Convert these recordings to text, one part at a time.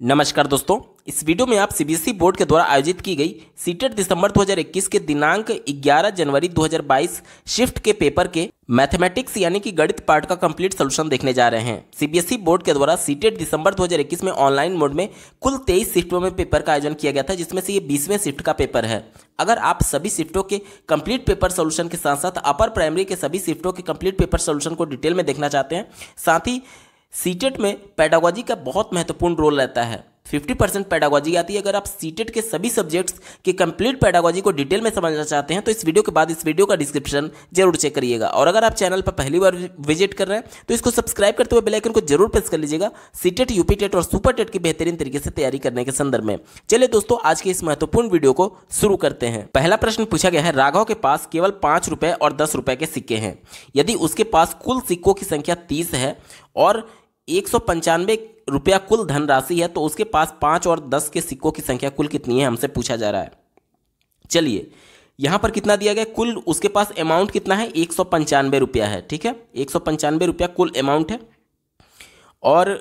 नमस्कार दोस्तों, इस वीडियो में आप सीबीएसई बोर्ड के द्वारा आयोजित की गई सीटेट दिसंबर 2021 के दिनांक 11 जनवरी 2022 शिफ्ट के पेपर के मैथमेटिक्स यानी कि गणित पार्ट का कंप्लीट सॉल्यूशन देखने जा रहे हैं। सीबीएसई बोर्ड के द्वारा सीटेट दिसंबर 2021 में ऑनलाइन मोड में कुल 23 शिफ्टों में पेपर का आयोजन किया गया था, जिसमें से ये 20वें शिफ्ट का पेपर है। अगर आप सभी शिफ्टों के कंप्लीट पेपर सॉल्यूशन के साथ साथ अपर प्राइमरी के सभी शिफ्टों के कंप्लीट पेपर सॉल्यूशन को डिटेल में देखना चाहते हैं, साथ ही सीटेट में पेडागोजी का बहुत महत्वपूर्ण रोल रहता है। 50% पेडागोजी आती है। अगर आप सीटेट के सभी सब्जेक्ट्स के कंप्लीट पेडागोजी को डिटेल में समझना चाहते हैं तो इस वीडियो के बाद इस वीडियो का डिस्क्रिप्शन जरूर चेक करिएगा। और अगर आप चैनल पर पहली बार विजिट कर रहे हैं तो इसको सब्सक्राइब करते हुए बेल आइकन को जरूर प्रेस कर लीजिएगा, सीटेट, यूपी टेट और सुपर टेट की बेहतरीन तरीके से तैयारी करने के संदर्भ में। चलिए दोस्तों, आज के इस महत्वपूर्ण वीडियो को शुरू करते हैं। पहला प्रश्न पूछा गया है, राघव के पास केवल 5 रुपए और 10 रुपए के सिक्के हैं। यदि उसके पास कुल सिक्कों की संख्या 30 है और 195 रुपया कुल धनराशि है, तो उसके पास 5 और 10 के सिक्कों की संख्या कुल कितनी है, हमसे पूछा जा रहा है। चलिए, यहां पर कितना दिया गया, कुल उसके पास अमाउंट कितना है, 195 रुपया है। ठीक है, 195 रुपया कुल अमाउंट है और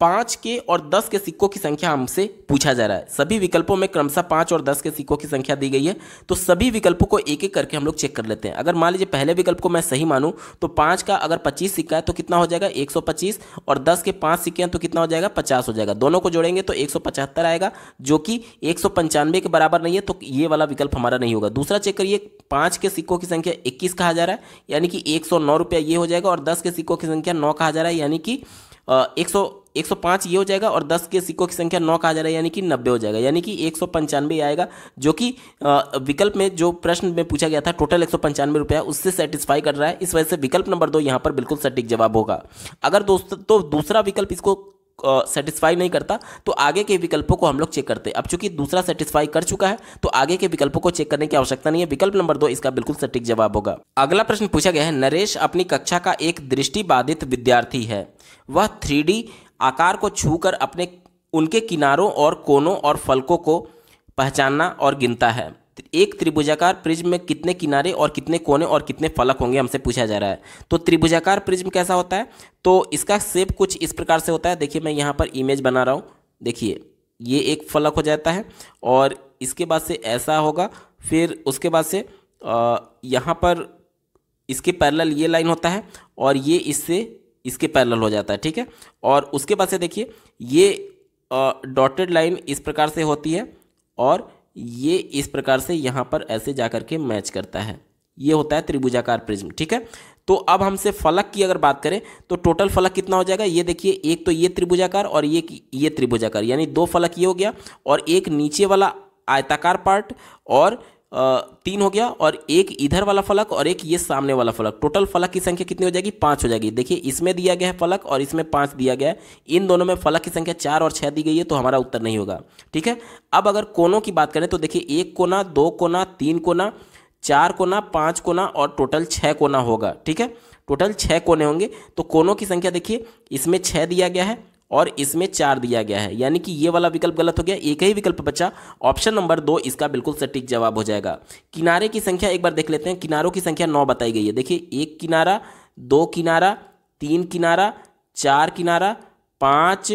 5 के और 10 के सिक्कों की संख्या हमसे पूछा जा रहा है। सभी विकल्पों में क्रमशः 5 और 10 के सिक्कों की संख्या दी गई है, तो सभी विकल्पों को एक एक करके हम लोग चेक कर लेते हैं। अगर मान लीजिए पहले विकल्प को मैं सही मानूं तो 5 का अगर 25 सिक्का है तो कितना हो जाएगा, 125, और 10 के 5 सिक्के हैं तो कितना हो जाएगा, 50 हो जाएगा। दोनों को जोड़ेंगे तो 175 आएगा, जो कि 195 के बराबर नहीं है, तो ये वाला विकल्प हमारा नहीं होगा। दूसरा चेक करिए, 5 के सिक्कों की संख्या 21 कहा जा रहा है, यानी कि 109 रुपया ये हो जाएगा, और 10 के सिक्कों की संख्या 9 कहा जा रहा है, यानी कि 105 ये हो जाएगा, और 10 के सिक्कों की संख्या 9 कहा जा रहा है, यानी कि 90 हो जाएगा, यानी कि 195 आएगा, जो कि विकल्प में जो प्रश्न में पूछा गया था टोटल 195 रुपया, उससे सेटिस्फाई कर रहा है। इस वजह से विकल्प नंबर 2 यहाँ पर बिल्कुल सटीक जवाब होगा। अगर तो दूसरा विकल्प इसको सेटिस्फाई नहीं करता तो आगे के विकल्पों को हम लोग चेक करते हैं। अब चूंकि दूसरा सेटिस्फाई कर चुका है तो आगे के विकल्पों को चेक करने की आवश्यकता नहीं है। विकल्प नंबर 2 इसका बिल्कुल सटीक जवाब होगा। अगला प्रश्न पूछा गया है, नरेश अपनी कक्षा का एक दृष्टिबाधित विद्यार्थी है। वह 3D आकार को छूकर उनके किनारों और कोनों और फलकों को पहचानना और गिनता है। एक त्रिभुजाकार प्रिज्म में कितने किनारे और कितने कोने और कितने फलक होंगे, हमसे पूछा जा रहा है। तो त्रिभुजाकार प्रिज्म कैसा होता है, तो इसका शेप कुछ इस प्रकार से होता है। देखिए, मैं यहाँ पर इमेज बना रहा हूँ। देखिए, ये एक फलक हो जाता है और इसके बाद से ऐसा होगा, फिर उसके बाद से यहाँ पर इसके पैरेलल ये लाइन होता है और ये इसके पैरेलल हो जाता है। ठीक है, और उसके बाद से देखिए ये डॉटेड लाइन इस प्रकार से होती है और ये इस प्रकार से यहाँ पर ऐसे जाकर के मैच करता है। ये होता है त्रिभुजाकार प्रिज्म। ठीक है, तो अब हमसे फलक की अगर बात करें तो टोटल फलक कितना हो जाएगा, ये देखिए, एक तो ये त्रिभुजाकार और ये त्रिभुजाकार, यानी 2 फलक ये हो गया, और एक नीचे वाला आयताकार पार्ट और 3 हो गया, और एक इधर वाला फलक और एक ये सामने वाला फलक। टोटल फलक की संख्या कितनी हो जाएगी, 5 हो जाएगी। देखिए, इसमें दिया गया है फलक और इसमें 5 दिया गया है। इन दोनों में फलक की संख्या 4 और 6 दी गई है, तो हमारा उत्तर नहीं होगा। ठीक है, अब अगर कोनों की बात करें तो देखिए, 1 कोना, 2 कोना, 3 कोना, 4 कोना, 5 कोना और टोटल 6 कोना होगा। ठीक है, टोटल 6 कोने होंगे। तो कोनों की संख्या देखिए, इसमें 6 दिया गया है और इसमें 4 दिया गया है, यानी कि ये वाला विकल्प गलत हो गया। एक ही विकल्प बचा, ऑप्शन नंबर 2 इसका बिल्कुल सटीक जवाब हो जाएगा। किनारे की संख्या एक बार देख लेते हैं। किनारों की संख्या 9 बताई गई है। देखिए, 1 किनारा, 2 किनारा, 3 किनारा, 4 किनारा, 5,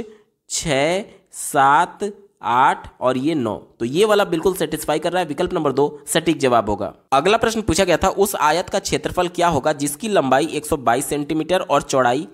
6, 7, 8 और ये 9। तो ये वाला बिल्कुल सेटिस्फाई कर रहा है। विकल्प नंबर 2 सटीक जवाब होगा। अगला प्रश्न पूछा गया था, उस आयत का क्षेत्रफल क्या होगा जिसकी लंबाई 122 सेंटीमीटर और चौड़ाई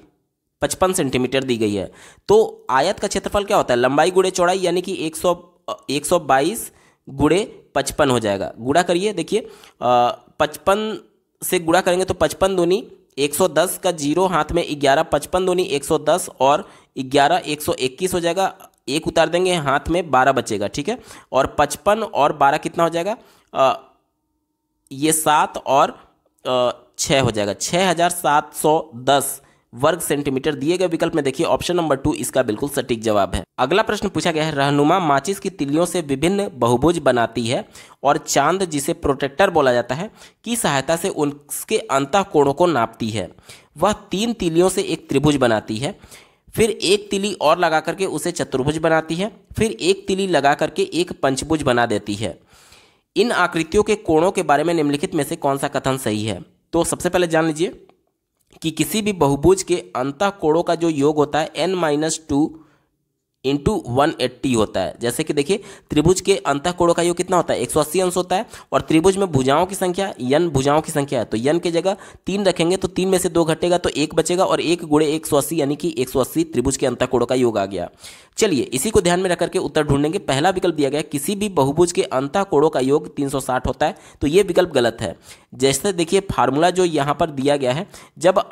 55 सेंटीमीटर दी गई है। तो आयत का क्षेत्रफल क्या होता है, लंबाई गुणे चौड़ाई, यानी कि 122 गुणे 55 हो जाएगा। गुणा करिए, देखिए 55 से गुणा करेंगे तो 55 दूनी 110 का 0 हाथ में 11, 55 दूनी 110 और 11 121 हो जाएगा। एक उतार देंगे, हाथ में 12 बचेगा। ठीक है, और 55 और 12 कितना हो जाएगा, ये 7 और 6 हो जाएगा, 6710 वर्ग सेंटीमीटर दिए गए विकल्प में देखिए ऑप्शन नंबर 2 इसका बिल्कुल सटीक जवाब है। अगला प्रश्न पूछा गया है, रहनुमा माचिस की तिलियों से विभिन्न बहुभुज बनाती है और चांद, जिसे प्रोटेक्टर बोला जाता है, की सहायता से उसके अंतः कोणों को नापती है। वह 3 तिलियों से एक त्रिभुज बनाती है, फिर एक तिली और लगा करके उसे चतुर्भुज बनाती है, फिर एक तिली लगा करके एक पंचभुज बना देती है। इन आकृतियों के कोणों के बारे में निम्नलिखित में से कौन सा कथन सही है। तो सबसे पहले जान लीजिए कि किसी भी बहुभुज के अंतः कोणों का जो योग होता है n-2 इंटू 180 होता है। जैसे कि देखिए त्रिभुज के अंतःकोणों का योग कितना होता है, 180 अंश होता है, और त्रिभुज में भुजाओं की संख्या n भुजाओं की संख्या है, तो n की जगह 3 रखेंगे तो 3 में से 2 घटेगा तो 1 बचेगा, और 1 गुणे 180 यानी कि 180 त्रिभुज के अंतःकोणों का योग आ गया। चलिए इसी को ध्यान में रख करके उत्तर ढूंढेंगे। पहला विकल्प दिया गया किसी भी बहुभुज के अंतःकोणों का योग 360 होता है, तो ये विकल्प गलत है। जैसे देखिए फार्मूला जो यहाँ पर दिया गया है, जब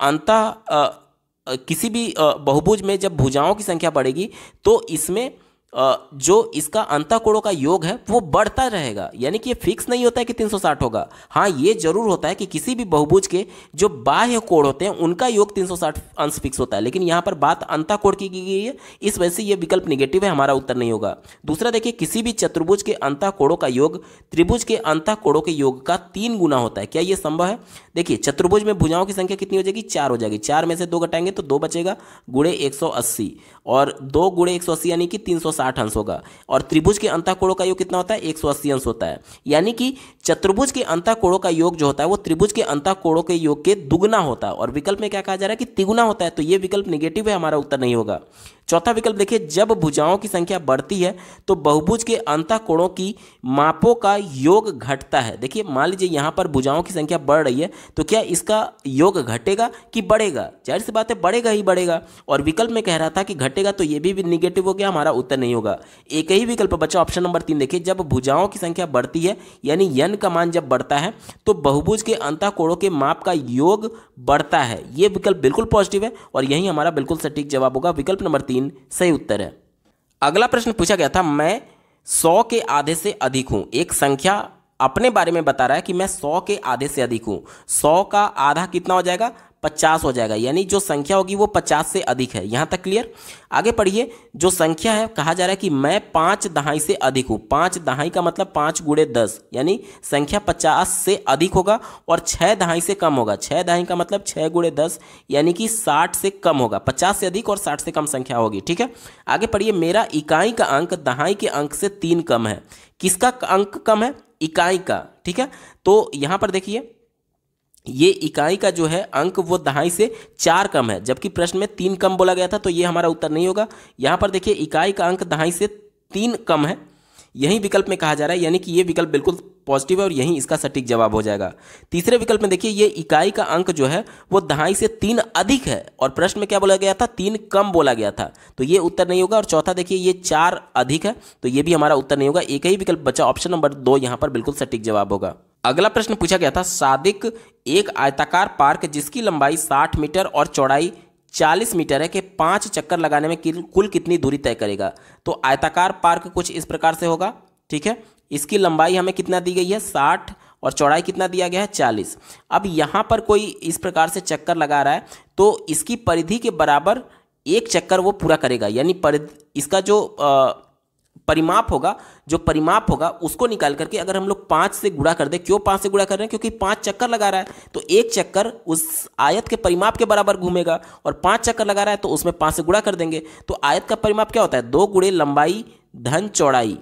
किसी भी बहुभुज में जब भुजाओं की संख्या बढ़ेगी तो इसमें जो इसका अंतःकोणों का योग है वो बढ़ता रहेगा, यानी कि ये फिक्स नहीं होता है कि 360 होगा। हाँ ये जरूर होता है कि किसी भी बहुभुज के जो बाह्य कोण होते हैं उनका योग 360 अंश फिक्स होता है, लेकिन यहाँ पर बात अंतःकोण की गई है, इस वजह से ये विकल्प निगेटिव है, हमारा उत्तर नहीं होगा। दूसरा देखिए किसी भी चतुर्भुज के अंतःकोणों का योग त्रिभुज के अंतःकोणों के योग का 3 गुना होता है, क्या ये संभव है? देखिए चतुर्भुज में भुजाओं की संख्या कितनी हो जाएगी, 4 हो जाएगी, 4 में से 2 घटाएंगे तो 2 बचेगा, गुणे 180, और 2 गुणे 180 यानी कि 360 अंश होगा, और त्रिभुज के अंतःकोणों का योग कितना होता है, 180 अंश होता है, यानी कि चतुर्भुज के अंतःकोणों का योग जो होता है वो त्रिभुज के अंतःकोणों के योग के दुगना होता है, और विकल्प में क्या कहा जा रहा है कि तिगुना होता है, तो ये विकल्प निगेटिव है, हमारा उत्तर नहीं होगा। चौथा विकल्प देखिए जब भुजाओं की संख्या बढ़ती है तो बहुभुज के अंतःकोणों की मापों का योग घटता है। देखिए मान लीजिए यहाँ पर भुजाओं की संख्या बढ़ रही है तो क्या इसका योग घटेगा कि बढ़ेगा? जाहिर सी बात है बढ़ेगा ही बढ़ेगा, और विकल्प में कह रहा था कि घटेगा, तो ये भी निगेटिव हो गया, हमारा उत्तर नहीं होगा। एक ही विकल्प बचा ऑप्शन नंबर 3। देखिए जब भुजाओं की संख्या बढ़ती है यानी n का मान जब बढ़ता है तो बहुभुज के अंतःकोणों के माप का योग बढ़ता है, ये विकल्प बिल्कुल पॉजिटिव है, और यही हमारा बिल्कुल सटीक जवाब होगा, विकल्प नंबर 3 सही उत्तर है। अगला प्रश्न पूछा गया था मैं 100 के आधे से अधिक हूं। एक संख्या अपने बारे में बता रहा है कि मैं 100 के आधे से अधिक हूं। 100 का आधा कितना हो जाएगा, 50 हो जाएगा, यानी जो संख्या होगी वो 50 से अधिक है। यहां तक क्लियर? आगे पढ़िए, जो संख्या है कहा जा रहा है कि मैं 5 दहाई से अधिक हूं। 5 दहाई का मतलब 5 गुणे 10, यानी संख्या 50 से अधिक होगा, और 6 दहाई से कम होगा। 6 दहाई का मतलब 6 गुणे 10 यानी कि 60 से कम होगा। 50 से अधिक और 60 से कम संख्या होगी, ठीक है। आगे पढ़िए, मेरा इकाई का अंक दहाई के अंक से 3 कम है। किसका अंक कम है? इकाई का, ठीक है। तो यहां पर देखिए ये इकाई का जो है अंक वो दहाई से 4 कम है, जबकि प्रश्न में 3 कम बोला गया था, तो ये हमारा उत्तर नहीं होगा। यहां पर देखिए इकाई का अंक दहाई से 3 कम है, यही विकल्प में कहा जा रहा है, यानी कि ये विकल्प बिल्कुल पॉजिटिव है और यही इसका सटीक जवाब हो जाएगा। तीसरे विकल्प में देखिए ये इकाई का अंक जो है वो दहाई से 3 अधिक है, और प्रश्न में क्या बोला गया था, 3 कम बोला गया था, तो ये उत्तर नहीं होगा। और चौथा देखिए ये 4 अधिक है, तो ये भी हमारा उत्तर नहीं होगा। एक ही विकल्प बचा, ऑप्शन नंबर 2 यहाँ पर बिल्कुल सटीक जवाब होगा। अगला प्रश्न पूछा गया था, सादिक एक आयताकार पार्क जिसकी लंबाई 60 मीटर और चौड़ाई 40 मीटर है के 5 चक्कर लगाने में कुल कितनी दूरी तय करेगा। तो आयताकार पार्क कुछ इस प्रकार से होगा, ठीक है। इसकी लंबाई हमें कितना दी गई है, 60, और चौड़ाई कितना दिया गया है, 40। अब यहाँ पर कोई इस प्रकार से चक्कर लगा रहा है तो इसकी परिधि के बराबर एक चक्कर वो पूरा करेगा, यानी इसका जो परिमाप होगा उसको निकाल करके अगर हम लोग 5 से गुणा कर दें। क्यों 5 से गुणा कर रहे हैं? क्योंकि 5 चक्कर लगा रहा है, तो एक चक्कर उस आयत के परिमाप के बराबर घूमेगा, और 5 चक्कर लगा रहा है तो उसमें 5 से गुणा कर देंगे, तो आयत का परिमाप क्या होता है, 2 गुणे लंबाई धन चौड़ाई,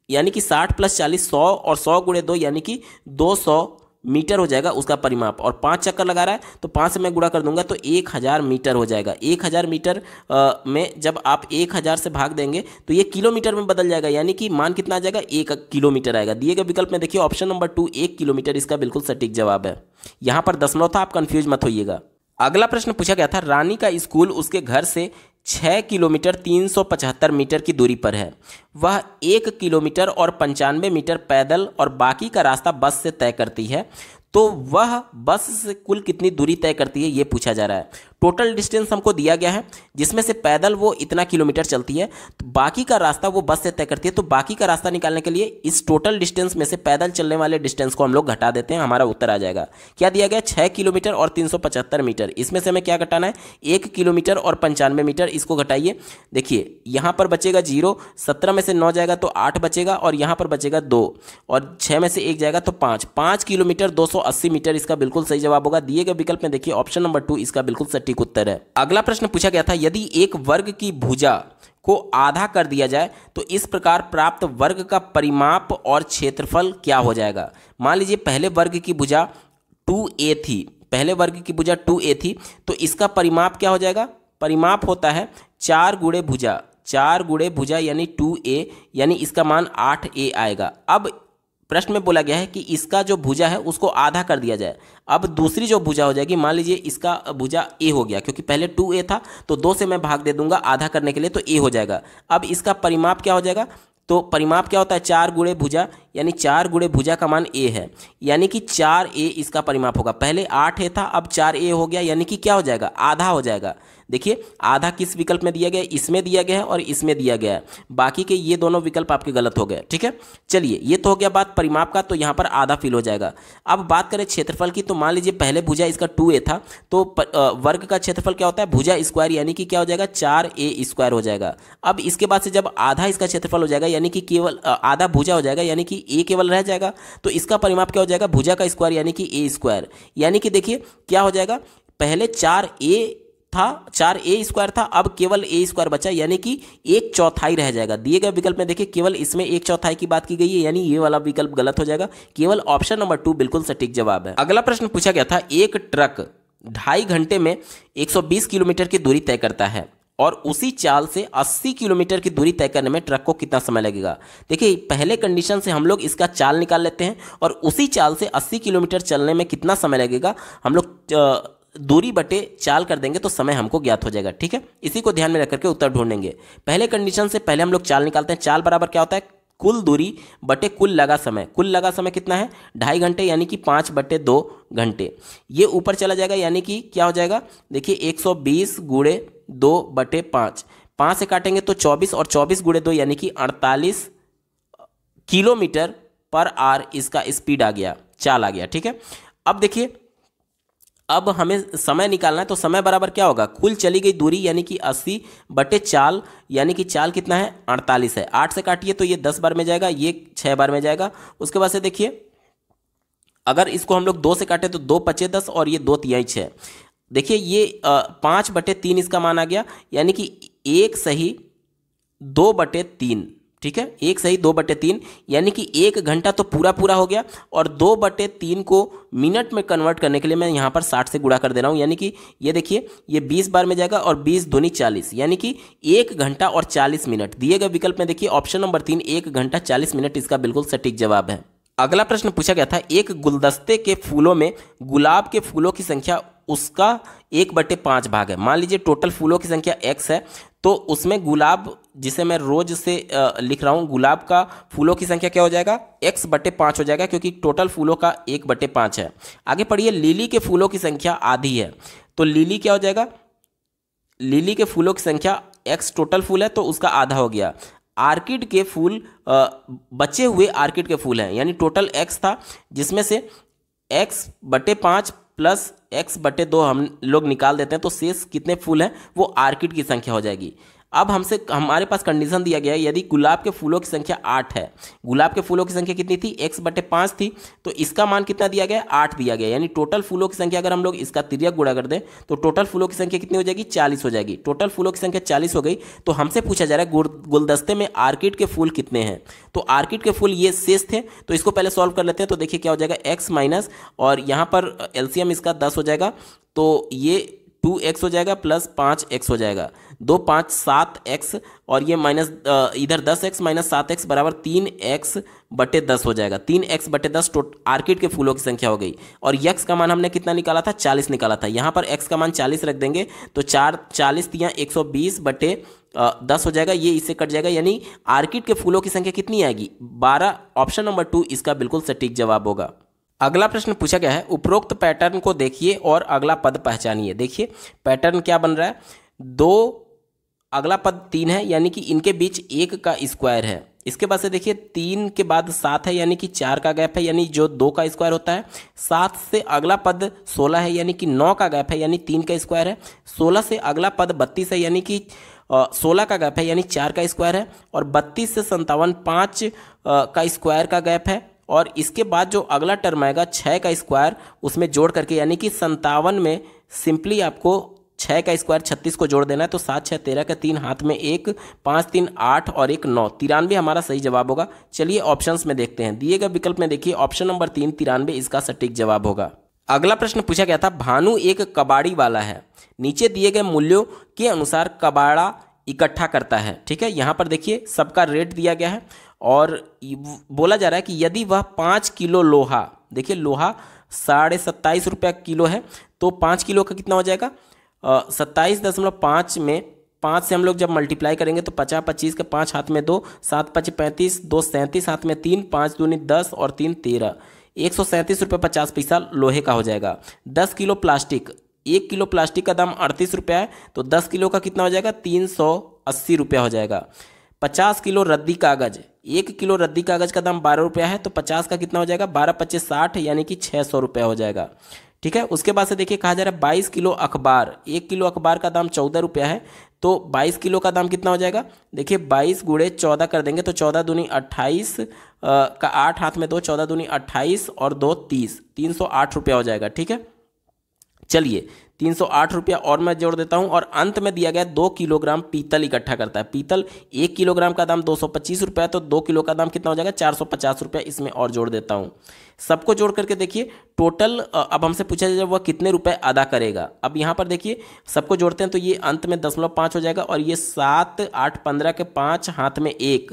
यानी कि 60 + 40 100, और 100 गुणे 2 यानी कि 200 मीटर हो जाएगा उसका परिमाप, और 5 चक्कर लगा रहा है तो 5 से मैं गुणा कर दूंगा तो 1000 मीटर हो जाएगा। 1000 मीटर में जब आप 1000 से भाग देंगे तो ये किलोमीटर में बदल जाएगा, यानी कि मान कितना आ जाएगा, 1 किलोमीटर आएगा। दिए गए विकल्प में देखिए ऑप्शन नंबर 2 1 किलोमीटर इसका बिल्कुल सटीक जवाब है। यहाँ पर दशमलव था, आप कंफ्यूज मत होइएगा। अगला प्रश्न पूछा गया था, रानी का स्कूल उसके घर से 6 किलोमीटर 375 मीटर की दूरी पर है। वह 1 किलोमीटर और 95 मीटर पैदल और बाकी का रास्ता बस से तय करती है, तो वह बस से कुल कितनी दूरी तय करती है, ये पूछा जा रहा है। टोटल डिस्टेंस हमको दिया गया है, जिसमें से पैदल वो इतना किलोमीटर चलती है, तो बाकी का रास्ता वो बस से तय करती है। तो बाकी का रास्ता निकालने के लिए इस टोटल डिस्टेंस में से पैदल चलने वाले डिस्टेंस को हम लोग घटा देते हैं, हमारा उत्तर आ जाएगा। क्या दिया गया, 6 किलोमीटर और 375 मीटर। इसमें से हमें क्या घटाना है, 1 किलोमीटर और 95 मीटर, इसको घटाइए। देखिए यहाँ पर बचेगा 0, 17 में से 9 जाएगा तो 8 बचेगा, और यहाँ पर बचेगा 2, और 6 में से 1 जाएगा तो 5। 5 किलोमीटर 280 मीटर इसका बिल्कुल सही जवाब होगा। दिए गए विकल्प में देखिए ऑप्शन नंबर 2 इसका बिल्कुल सटीक उत्तर है। अगला प्रश्न पूछा गया था, यदि एक वर्ग की भुजा को आधा कर दिया जाए तो इस प्रकार प्राप्त वर्ग का परिमाप और क्षेत्रफल क्या हो जाएगा। मान लीजिए पहले वर्ग की भुजा 2a थी, पहले वर्ग की भुजा 2a थी, तो इसका परिमाप क्या हो जाएगा, परिमाप होता है 4 गुणे भुजा। 4 गुणे भुजा यानी 2a, यानी इसका मान 8a आएगा। अब प्रश्न में बोला गया है कि इसका जो भुजा है उसको आधा कर दिया जाए। अब दूसरी जो भुजा हो जाएगी, मान लीजिए इसका भुजा a हो गया, क्योंकि पहले 2a था तो 2 से मैं भाग दे दूंगा आधा करने के लिए, तो a हो जाएगा। अब इसका परिमाप क्या हो जाएगा, तो परिमाप क्या होता है, 4 गुणे भुजा, यानी 4 गुणे भुजा का मान a है, यानी कि 4a इसका परिमाप होगा। पहले 8a था, अब 4a हो गया, यानी कि क्या हो जाएगा, आधा हो जाएगा। देखिए आधा किस विकल्प में दिया गया है, इसमें दिया गया है और इसमें दिया गया है, बाकी के ये दोनों विकल्प आपके गलत हो गए। ठीक है, चलिए ये तो हो गया बात परिमाप का, तो यहाँ पर आधा फिल हो जाएगा। अब बात करें क्षेत्रफल की, तो मान लीजिए पहले भुजा इसका 2a था, तो वर्ग का क्षेत्रफल क्या होता है, भुजा स्क्वायर, यानी कि क्या हो जाएगा, 4a स्क्वायर हो जाएगा। अब इसके बाद से जब आधा इसका क्षेत्रफल हो जाएगा, यानी कि केवल आधा भुजा हो जाएगा, यानी कि a केवल रह जाएगा, तो इसका परिमाप क्या हो जाएगा, भुजा का स्क्वायर यानी कि a स्क्वायर, यानी कि देखिए क्या हो जाएगा, पहले 4a था, 4a स्क्वायर था, अब केवल a स्क्वायर बचा, यानी कि 1/4 रह जाएगा। दिए गए विकल्प में देखिए केवल इसमें 1/4 की बात की गई है, यानी ये वाला विकल्प गलत हो जाएगा। केवल ऑप्शन नंबर 2 बिल्कुल सटीक जवाब है। अगला प्रश्न पूछा गया था, एक ट्रक 2.5 घंटे में 120 किलोमीटर की दूरी तय करता है और उसी चाल से 80 किलोमीटर की दूरी तय करने में ट्रक को कितना समय लगेगा। देखिए पहले कंडीशन से हम लोग इसका चाल निकाल लेते हैं और उसी चाल से 80 किलोमीटर चलने में कितना समय लगेगा हम लोग दूरी बटे चाल कर देंगे तो समय हमको ज्ञात हो जाएगा। ठीक है, इसी को ध्यान में रख करके उत्तर ढूंढेंगे। पहले कंडीशन से पहले हम लोग चाल निकालते हैं। चाल बराबर क्या होता है, कुल दूरी बटे कुल लगा समय। कुल लगा समय कितना है, 2.5 घंटे, यानी कि 5/2 घंटे। ये ऊपर चला जाएगा, यानी कि क्या हो जाएगा, देखिए 120 गुणे 2/5, 5 से काटेंगे तो 24 और 24 गुणे 2 यानी कि 48 किलोमीटर पर आवर इसका स्पीड आ गया, चाल आ गया। ठीक है, अब देखिए अब हमें समय निकालना है, तो समय बराबर क्या होगा, कुल चली गई दूरी यानी कि 80 बटे चाल, यानी कि चाल कितना है, 48 है। 8 से काटिए तो ये 10 बार में जाएगा, ये 6 बार में जाएगा। उसके बाद से देखिए अगर इसको हम लोग 2 से काटे तो 2 पचे 10 और ये 2 तिहाई 6। देखिए ये 5/3 इसका मान आ गया, यानी कि 1 सही 2/3। ठीक है, 1 सही 2/3, यानी कि 1 घंटा तो पूरा पूरा हो गया, और 2/3 को मिनट में कन्वर्ट करने के लिए मैं यहाँ पर 60 से गुणा कर दे रहा हूँ, यानी कि ये देखिए ये 20 बार में जाएगा और 20 दूनी 40, यानी कि 1 घंटा और 40 मिनट। दिए गए विकल्प में देखिए ऑप्शन नंबर 3 1 घंटा 40 मिनट इसका बिल्कुल सटीक जवाब है। अगला प्रश्न पूछा गया था, एक गुलदस्ते के फूलों में गुलाब के फूलों की संख्या उसका 1/5 भाग है। मान लीजिए टोटल फूलों की संख्या x है, तो उसमें गुलाब, जिसे मैं रोज से लिख रहा हूँ, गुलाब का फूलों की संख्या क्या हो जाएगा, x/5 हो जाएगा, क्योंकि टोटल फूलों का 1/5 है। आगे पढ़िए, लिली के फूलों की संख्या आधी है, तो लिली क्या हो जाएगा, लिली के फूलों की संख्या x टोटल फूल है तो उसका आधा हो गया। आर्किड के फूल बचे हुए आर्किड के फूल हैं, यानी टोटल x था, जिसमें से x/5 प्लस x/2 हम लोग निकाल देते हैं, तो शेष कितने फूल हैं वो आर्किड की संख्या हो जाएगी। अब हमारे पास कंडीशन दिया गया है, यदि गुलाब के फूलों की संख्या 8 है, गुलाब के फूलों की संख्या कितनी थी, x/5 थी, तो इसका मान कितना दिया गया, 8 दिया गया, यानी टोटल फूलों की संख्या अगर हम लोग इसका तिर्यक गुणा कर दें तो टोटल फूलों की संख्या कितनी हो जाएगी, 40 हो जाएगी। टोटल फूलों की संख्या 40 हो गई, तो हमसे पूछा जा रहा है गुलदस्ते में आर्किड के फूल कितने हैं, तो आर्किड के फूल ये शेष थे, तो इसको पहले सॉल्व कर लेते हैं। तो देखिए क्या हो जाएगा, x माइनस, और यहाँ पर एलसीएम इसका 10 हो जाएगा, तो ये 2x हो जाएगा प्लस 5x हो जाएगा, 2 5 7x, और ये माइनस इधर 10x माइनस 7x बराबर 3x/10 हो जाएगा। 3x/10 आर्किड के फूलों की संख्या हो गई, और x का मान हमने कितना निकाला था, 40 निकाला था। यहाँ पर x का मान 40 रख देंगे तो 40 तियाँ 120/10 हो जाएगा, ये इससे कट जाएगा, यानी आर्किड के फूलों की संख्या कितनी आएगी, 12। ऑप्शन नंबर 2 इसका बिल्कुल सटीक जवाब होगा। अगला प्रश्न पूछा गया है, उपरोक्त पैटर्न को देखिए और अगला पद पहचानिए। देखिए पैटर्न क्या बन रहा है, 2 अगला पद 3 है, यानी कि इनके बीच 1 का स्क्वायर है। इसके बाद से देखिए 3 के बाद 7 है, यानी कि 4 का गैप है, यानी जो 2 का स्क्वायर होता है। 7 से अगला पद 16 है, यानी कि 9 का गैप है, यानी 3 का स्क्वायर है। 16 से अगला पद 32 है, यानी कि 16 का गैप है, यानी 4 का स्क्वायर है। और 32 से 57 5 का स्क्वायर का गैप है। और इसके बाद जो अगला टर्म आएगा 6 का स्क्वायर, उसमें जोड़ करके, यानी कि 57 में सिंपली आपको 6 का स्क्वायर 36 को जोड़ देना है, तो 7 6 13 का 3 हाथ में 1, 5 3 8 और 1 9, 93 हमारा सही जवाब होगा। चलिए ऑप्शंस में देखते हैं। दिए गए विकल्प में देखिए ऑप्शन नंबर 3 93 इसका सटीक जवाब होगा। अगला प्रश्न पूछा गया था, भानु एक कबाड़ी वाला है, नीचे दिए गए मूल्यों के अनुसार कबाड़ा इकट्ठा करता है। ठीक है, यहाँ पर देखिए सबका रेट दिया गया है और बोला जा रहा है कि यदि वह 5 किलो लोहा, देखिए लोहा 27.5 रुपया किलो है, तो 5 किलो का कितना हो जाएगा 27.5 में 5 से हम लोग जब मल्टीप्लाई करेंगे तो 50, 25 के 5 हाथ में 2, 7 5 35, 2 37 हाथ में 3, 5 दूनी 10 और 3 13, 137.50 रुपये लोहे का हो जाएगा। 10 किलो प्लास्टिक, 1 किलो प्लास्टिक का दाम 38 रुपया है, तो 10 किलो का कितना हो जाएगा 380 रुपया हो जाएगा। 50 किलो रद्दी कागज, 1 किलो रद्दी कागज का दाम 12 रुपया है, तो 50 का कितना हो जाएगा 12 25 60, यानी कि 600 रुपया हो जाएगा। ठीक है, उसके बाद से देखिए कहा जा रहा है 22 किलो अखबार, 1 किलो अखबार का दाम 14 रुपया है, तो 22 किलो का दाम कितना हो जाएगा, देखिए 22 गुणे 14 कर देंगे तो 14 दूनी 28 का 8 हाथ में 2, 14 दूनी 28 और 2 30, 308 रुपया हो जाएगा। ठीक है, चलिए 308 रुपया और मैं जोड़ देता हूं, और अंत में दिया गया 2 किलोग्राम पीतल इकट्ठा करता है। पीतल 1 किलोग्राम का दाम 225 रुपया है, तो 2 किलो का दाम कितना हो जाएगा 450 रुपया, इसमें और जोड़ देता हूं। सबको जोड़ करके देखिए टोटल अब हमसे पूछा जाए वह कितने रुपए अदा करेगा। अब यहाँ पर देखिए सबको जोड़ते हैं तो ये अंत में 0.5 हो जाएगा, और ये 7 8 15 के 5 हाथ में 1,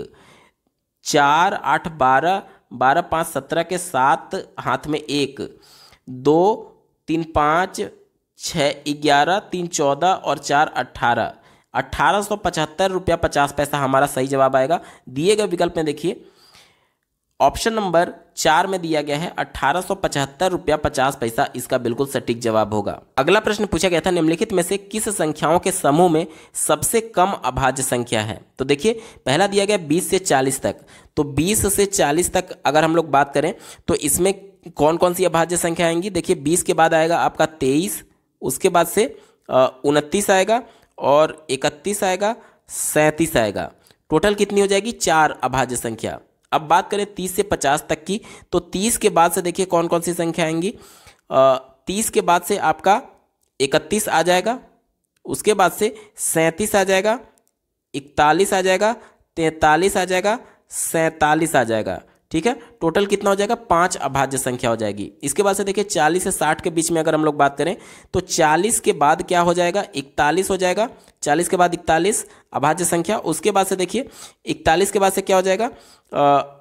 4 8 12, 12 5 17 के 7 हाथ में 1, 2 3 5 6 11, 3 14 और 4 18, 1875 रुपया 50 पैसा हमारा सही जवाब आएगा। दिए गए विकल्प में देखिए ऑप्शन नंबर 4 में दिया गया है 1875 रुपया 50 पैसा, इसका बिल्कुल सटीक जवाब होगा। अगला प्रश्न पूछा गया था निम्नलिखित में से किस संख्याओं के समूह में सबसे कम अभाज्य संख्या है। तो देखिए पहला दिया गया 20 से 40 तक, तो 20 से 40 तक अगर हम लोग बात करें तो इसमें कौन कौन सी अभाज्य संख्या आएंगी। देखिए 20 के बाद आएगा आपका 23, उसके बाद से 29 आएगा और 31 आएगा, 37 आएगा। टोटल कितनी हो जाएगी 4 अभाज्य संख्या। अब बात करें 30 से 50 तक की, तो 30 के बाद से देखिए कौन कौन सी संख्या आएंगी। 30 के बाद से आपका 31 आ जाएगा, उसके बाद से 37 आ जाएगा, 41 आ जाएगा, 43 आ जाएगा, 47 आ जाएगा। ठीक है, टोटल कितना हो जाएगा 5 अभाज्य संख्या हो जाएगी। इसके बाद से देखिए 40 से 60 के बीच में अगर हम लोग बात करें तो 40 के बाद क्या हो जाएगा 41 हो जाएगा, 40 के बाद 41 अभाज्य संख्या। उसके बाद से देखिए 41 के बाद से क्या हो जाएगा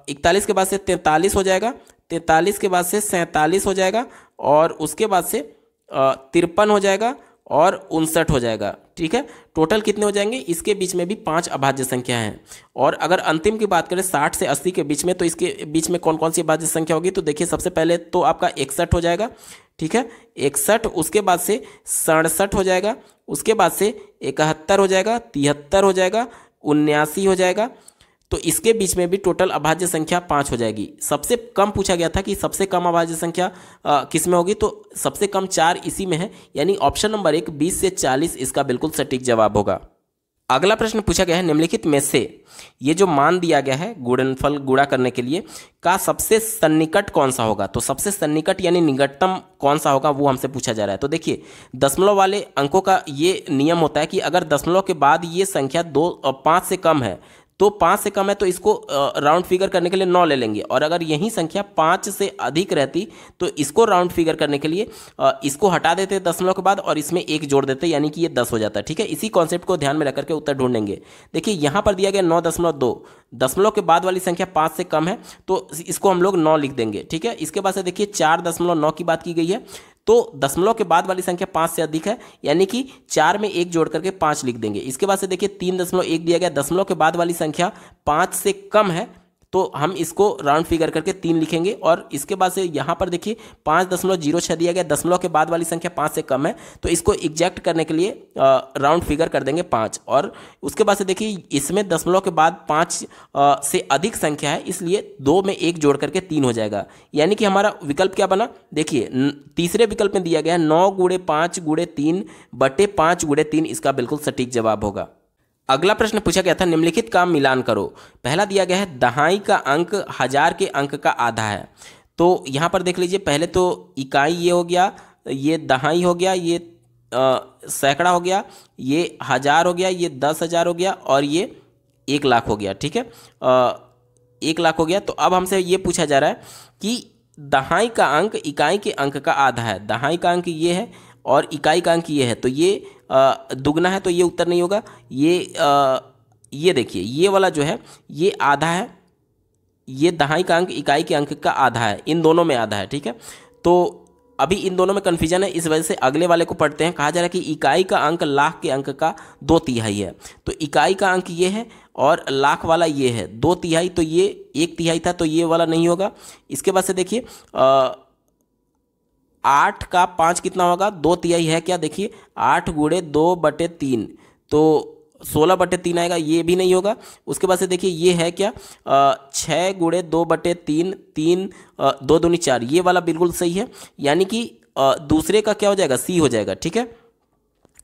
41 के बाद से 43 हो जाएगा, 43 के बाद से 47 हो जाएगा, और उसके बाद से 53 हो जाएगा और 59 हो जाएगा। ठीक है, टोटल कितने हो जाएंगे, इसके बीच में भी 5 अभाज्य संख्या हैं। और अगर अंतिम की बात करें 60 से 80 के बीच में, तो इसके बीच में कौन कौन सी अभाज्य संख्या होगी। तो देखिए सबसे पहले तो आपका 61 हो जाएगा। ठीक है, 61, उसके बाद से 67 हो जाएगा, उसके बाद से 71 हो जाएगा, 73 हो जाएगा, 79 हो जाएगा। तो इसके बीच में भी टोटल अभाज्य संख्या 5 हो जाएगी। सबसे कम पूछा गया था कि सबसे कम अभाज्य संख्या किस में होगी, तो सबसे कम 4 इसी में है, यानी ऑप्शन नंबर 1 20 से 40 इसका बिल्कुल सटीक जवाब होगा। अगला प्रश्न पूछा गया है निम्नलिखित में से ये जो मान दिया गया है गुणनफल गुणा करने के लिए का सबसे सन्निकट कौन सा होगा। तो सबसे सन्निकट यानी निकटतम कौन सा होगा वो हमसे पूछा जा रहा है। तो देखिए दशमलव वाले अंकों का ये नियम होता है कि अगर दशमलव के बाद ये संख्या 5 से कम है, तो 5 से कम है तो इसको राउंड फिगर करने के लिए 9 ले लेंगे, और अगर यही संख्या 5 से अधिक रहती तो इसको राउंड फिगर करने के लिए इसको हटा देते दशमलव के बाद और इसमें 1 जोड़ देते, यानी कि ये 10 हो जाता है। ठीक है, इसी कॉन्सेप्ट को ध्यान में रख करके उत्तर ढूंढेंगे। देखिए यहाँ पर दिया गया 9.2, दशमलव के बाद वाली संख्या 5 से कम है तो इसको हम लोग 9 लिख देंगे। ठीक है, इसके बाद से देखिए 4.9 की बात की गई है, तो दशमलव के बाद वाली संख्या 5 से अधिक है, यानी कि 4 में 1 जोड़ करके 5 लिख देंगे। इसके बाद से देखिए 3.1 दिया गया, दशमलव के बाद वाली संख्या 5 से कम है तो हम इसको राउंड फिगर करके 3 लिखेंगे। और इसके बाद से यहाँ पर देखिए 5.06 दिया गया, दशमलव के बाद वाली संख्या 5 से कम है तो इसको एग्जैक्ट करने के लिए राउंड फिगर कर देंगे 5। और उसके बाद से देखिए इसमें दशमलव के बाद 5 से अधिक संख्या है, इसलिए 2 में 1 जोड़ करके 3 हो जाएगा, यानी कि हमारा विकल्प क्या बना। देखिए तीसरे विकल्प में दिया गया है 9 गुणे 5 गुणे 3 बटे 5 गुणे 3, इसका बिल्कुल सटीक जवाब होगा। अगला प्रश्न पूछा गया था निम्नलिखित का मिलान करो। पहला दिया गया है दहाई का अंक 1000 के अंक का आधा है। तो यहाँ पर देख लीजिए, पहले तो इकाई ये हो गया, ये दहाई हो गया, ये सैकड़ा हो गया, ये 1000 हो गया, ये 10,000 हो गया और ये 1 लाख हो गया। ठीक है, 1 लाख हो गया। तो अब हमसे ये पूछा जा रहा है कि दहाई का अंक इकाई के अंक का आधा है। दहाई का अंक ये है और इकाई का अंक ये है, तो ये दुगना है, तो ये उत्तर नहीं होगा। ये देखिए ये वाला जो है ये आधा है, ये दहाई का अंक इकाई के अंक का आधा है, इन दोनों में आधा है, ठीक है। तो अभी इन दोनों में कन्फ्यूजन है, इस वजह से अगले वाले को पढ़ते हैं। कहा जा रहा है कि इकाई का अंक लाख के अंक का 2/3 है, तो इकाई का अंक ये है और लाख वाला ये है 2/3, तो ये 1/3 था, तो ये वाला नहीं होगा। इसके बाद से देखिए 8 का 5 कितना होगा, 2/3 है क्या, देखिए 8 गुणे 2/3, तो 16/3 आएगा, ये भी नहीं होगा। उसके बाद से देखिए ये है क्या, 6 गुणे 2/3, 3 2 दूनी 4, ये वाला बिल्कुल सही है, यानी कि दूसरे का क्या हो जाएगा, सी हो जाएगा, ठीक है।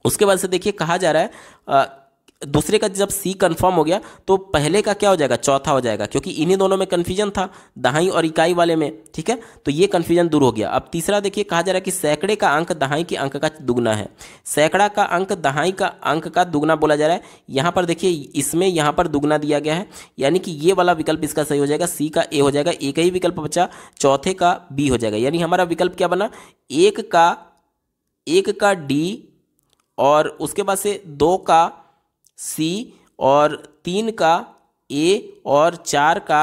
उसके बाद से देखिए कहा जा रहा है दूसरे का जब सी कंफर्म हो गया तो पहले का क्या हो जाएगा, चौथा हो जाएगा, क्योंकि इन्हीं दोनों में कन्फ्यूजन था, दहाई और इकाई वाले में, ठीक है। तो ये कन्फ्यूजन दूर हो गया। अब तीसरा देखिए कहा जा रहा है कि सैकड़े का अंक दहाई के अंक का दुगना है। सैकड़ा का अंक दहाई का अंक का दुगना बोला जा रहा है। यहाँ पर देखिए इसमें यहाँ पर दुगना दिया गया है, यानी कि ये वाला विकल्प इसका सही हो जाएगा, सी का ए हो जाएगा। एक ही विकल्प बचा, चौथे का बी हो जाएगा, यानी हमारा विकल्प क्या बना, एक का डी और उसके बाद से 2 का सी और 3 का ए और 4 का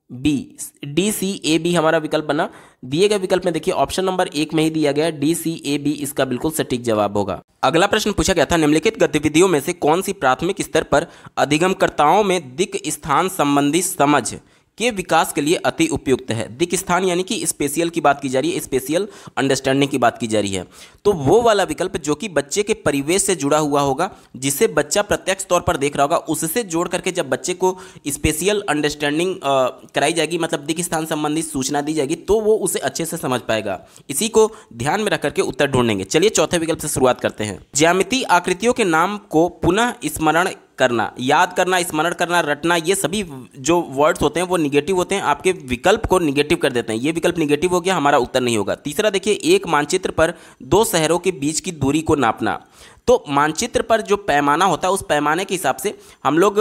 B, D C A B हमारा विकल्प बना। दिए गए विकल्प में देखिए ऑप्शन नंबर 1 में ही दिया गया डी सी ए बी इसका बिल्कुल सटीक जवाब होगा। अगला प्रश्न पूछा गया था, निम्नलिखित गतिविधियों में से कौन सी प्राथमिक स्तर पर अधिगमकर्ताओं में दिक् स्थान संबंधी समझ के विकास के लिए अति उपयुक्त है। दिक् स्थान यानी कि स्पेशियल की बात की जा रही है, स्पेशियल अंडरस्टैंडिंग की बात की जा रही है। तो वो वाला विकल्प जो कि बच्चे के परिवेश से जुड़ा हुआ होगा, जिसे बच्चा प्रत्यक्ष तौर पर देख रहा होगा, उससे जोड़ करके जब बच्चे को स्पेशियल अंडरस्टैंडिंग कराई जाएगी, मतलब दिक् स्थान संबंधी सूचना दी जाएगी, तो वो उसे अच्छे से समझ पाएगा। इसी को ध्यान में रख करके उत्तर ढूंढेंगे। चलिए चौथे विकल्प से शुरुआत करते हैं। ज्यामितीय आकृतियों के नाम को पुनः स्मरण करना, याद करना, स्मरण करना, रटना, ये सभी जो वर्ड्स होते हैं वो निगेटिव होते हैं, आपके विकल्प को निगेटिव कर देते हैं। ये विकल्प निगेटिव हो गया, हमारा उत्तर नहीं होगा। तीसरा देखिए, एक मानचित्र पर 2 शहरों के बीच की दूरी को नापना। तो मानचित्र पर जो पैमाना होता है उस पैमाने के हिसाब से हम लोग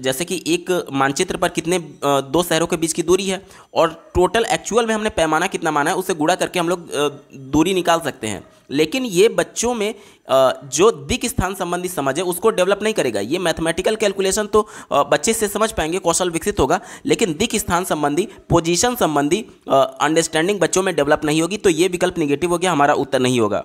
जैसे कि एक मानचित्र पर कितने 2 शहरों के बीच की दूरी है और टोटल एक्चुअल में हमने पैमाना कितना माना है उससे गुणा करके हम लोग दूरी निकाल सकते हैं। लेकिन ये बच्चों में जो दिक् स्थान संबंधी समझ है उसको डेवलप नहीं करेगा। ये मैथमेटिकल कैलकुलेशन तो बच्चे से समझ पाएंगे, कौशल विकसित होगा, लेकिन दिक् स्थान संबंधी, पोजीशन संबंधी अंडरस्टैंडिंग बच्चों में डेवलप नहीं होगी। तो ये विकल्प निगेटिव हो गया, हमारा उत्तर नहीं होगा।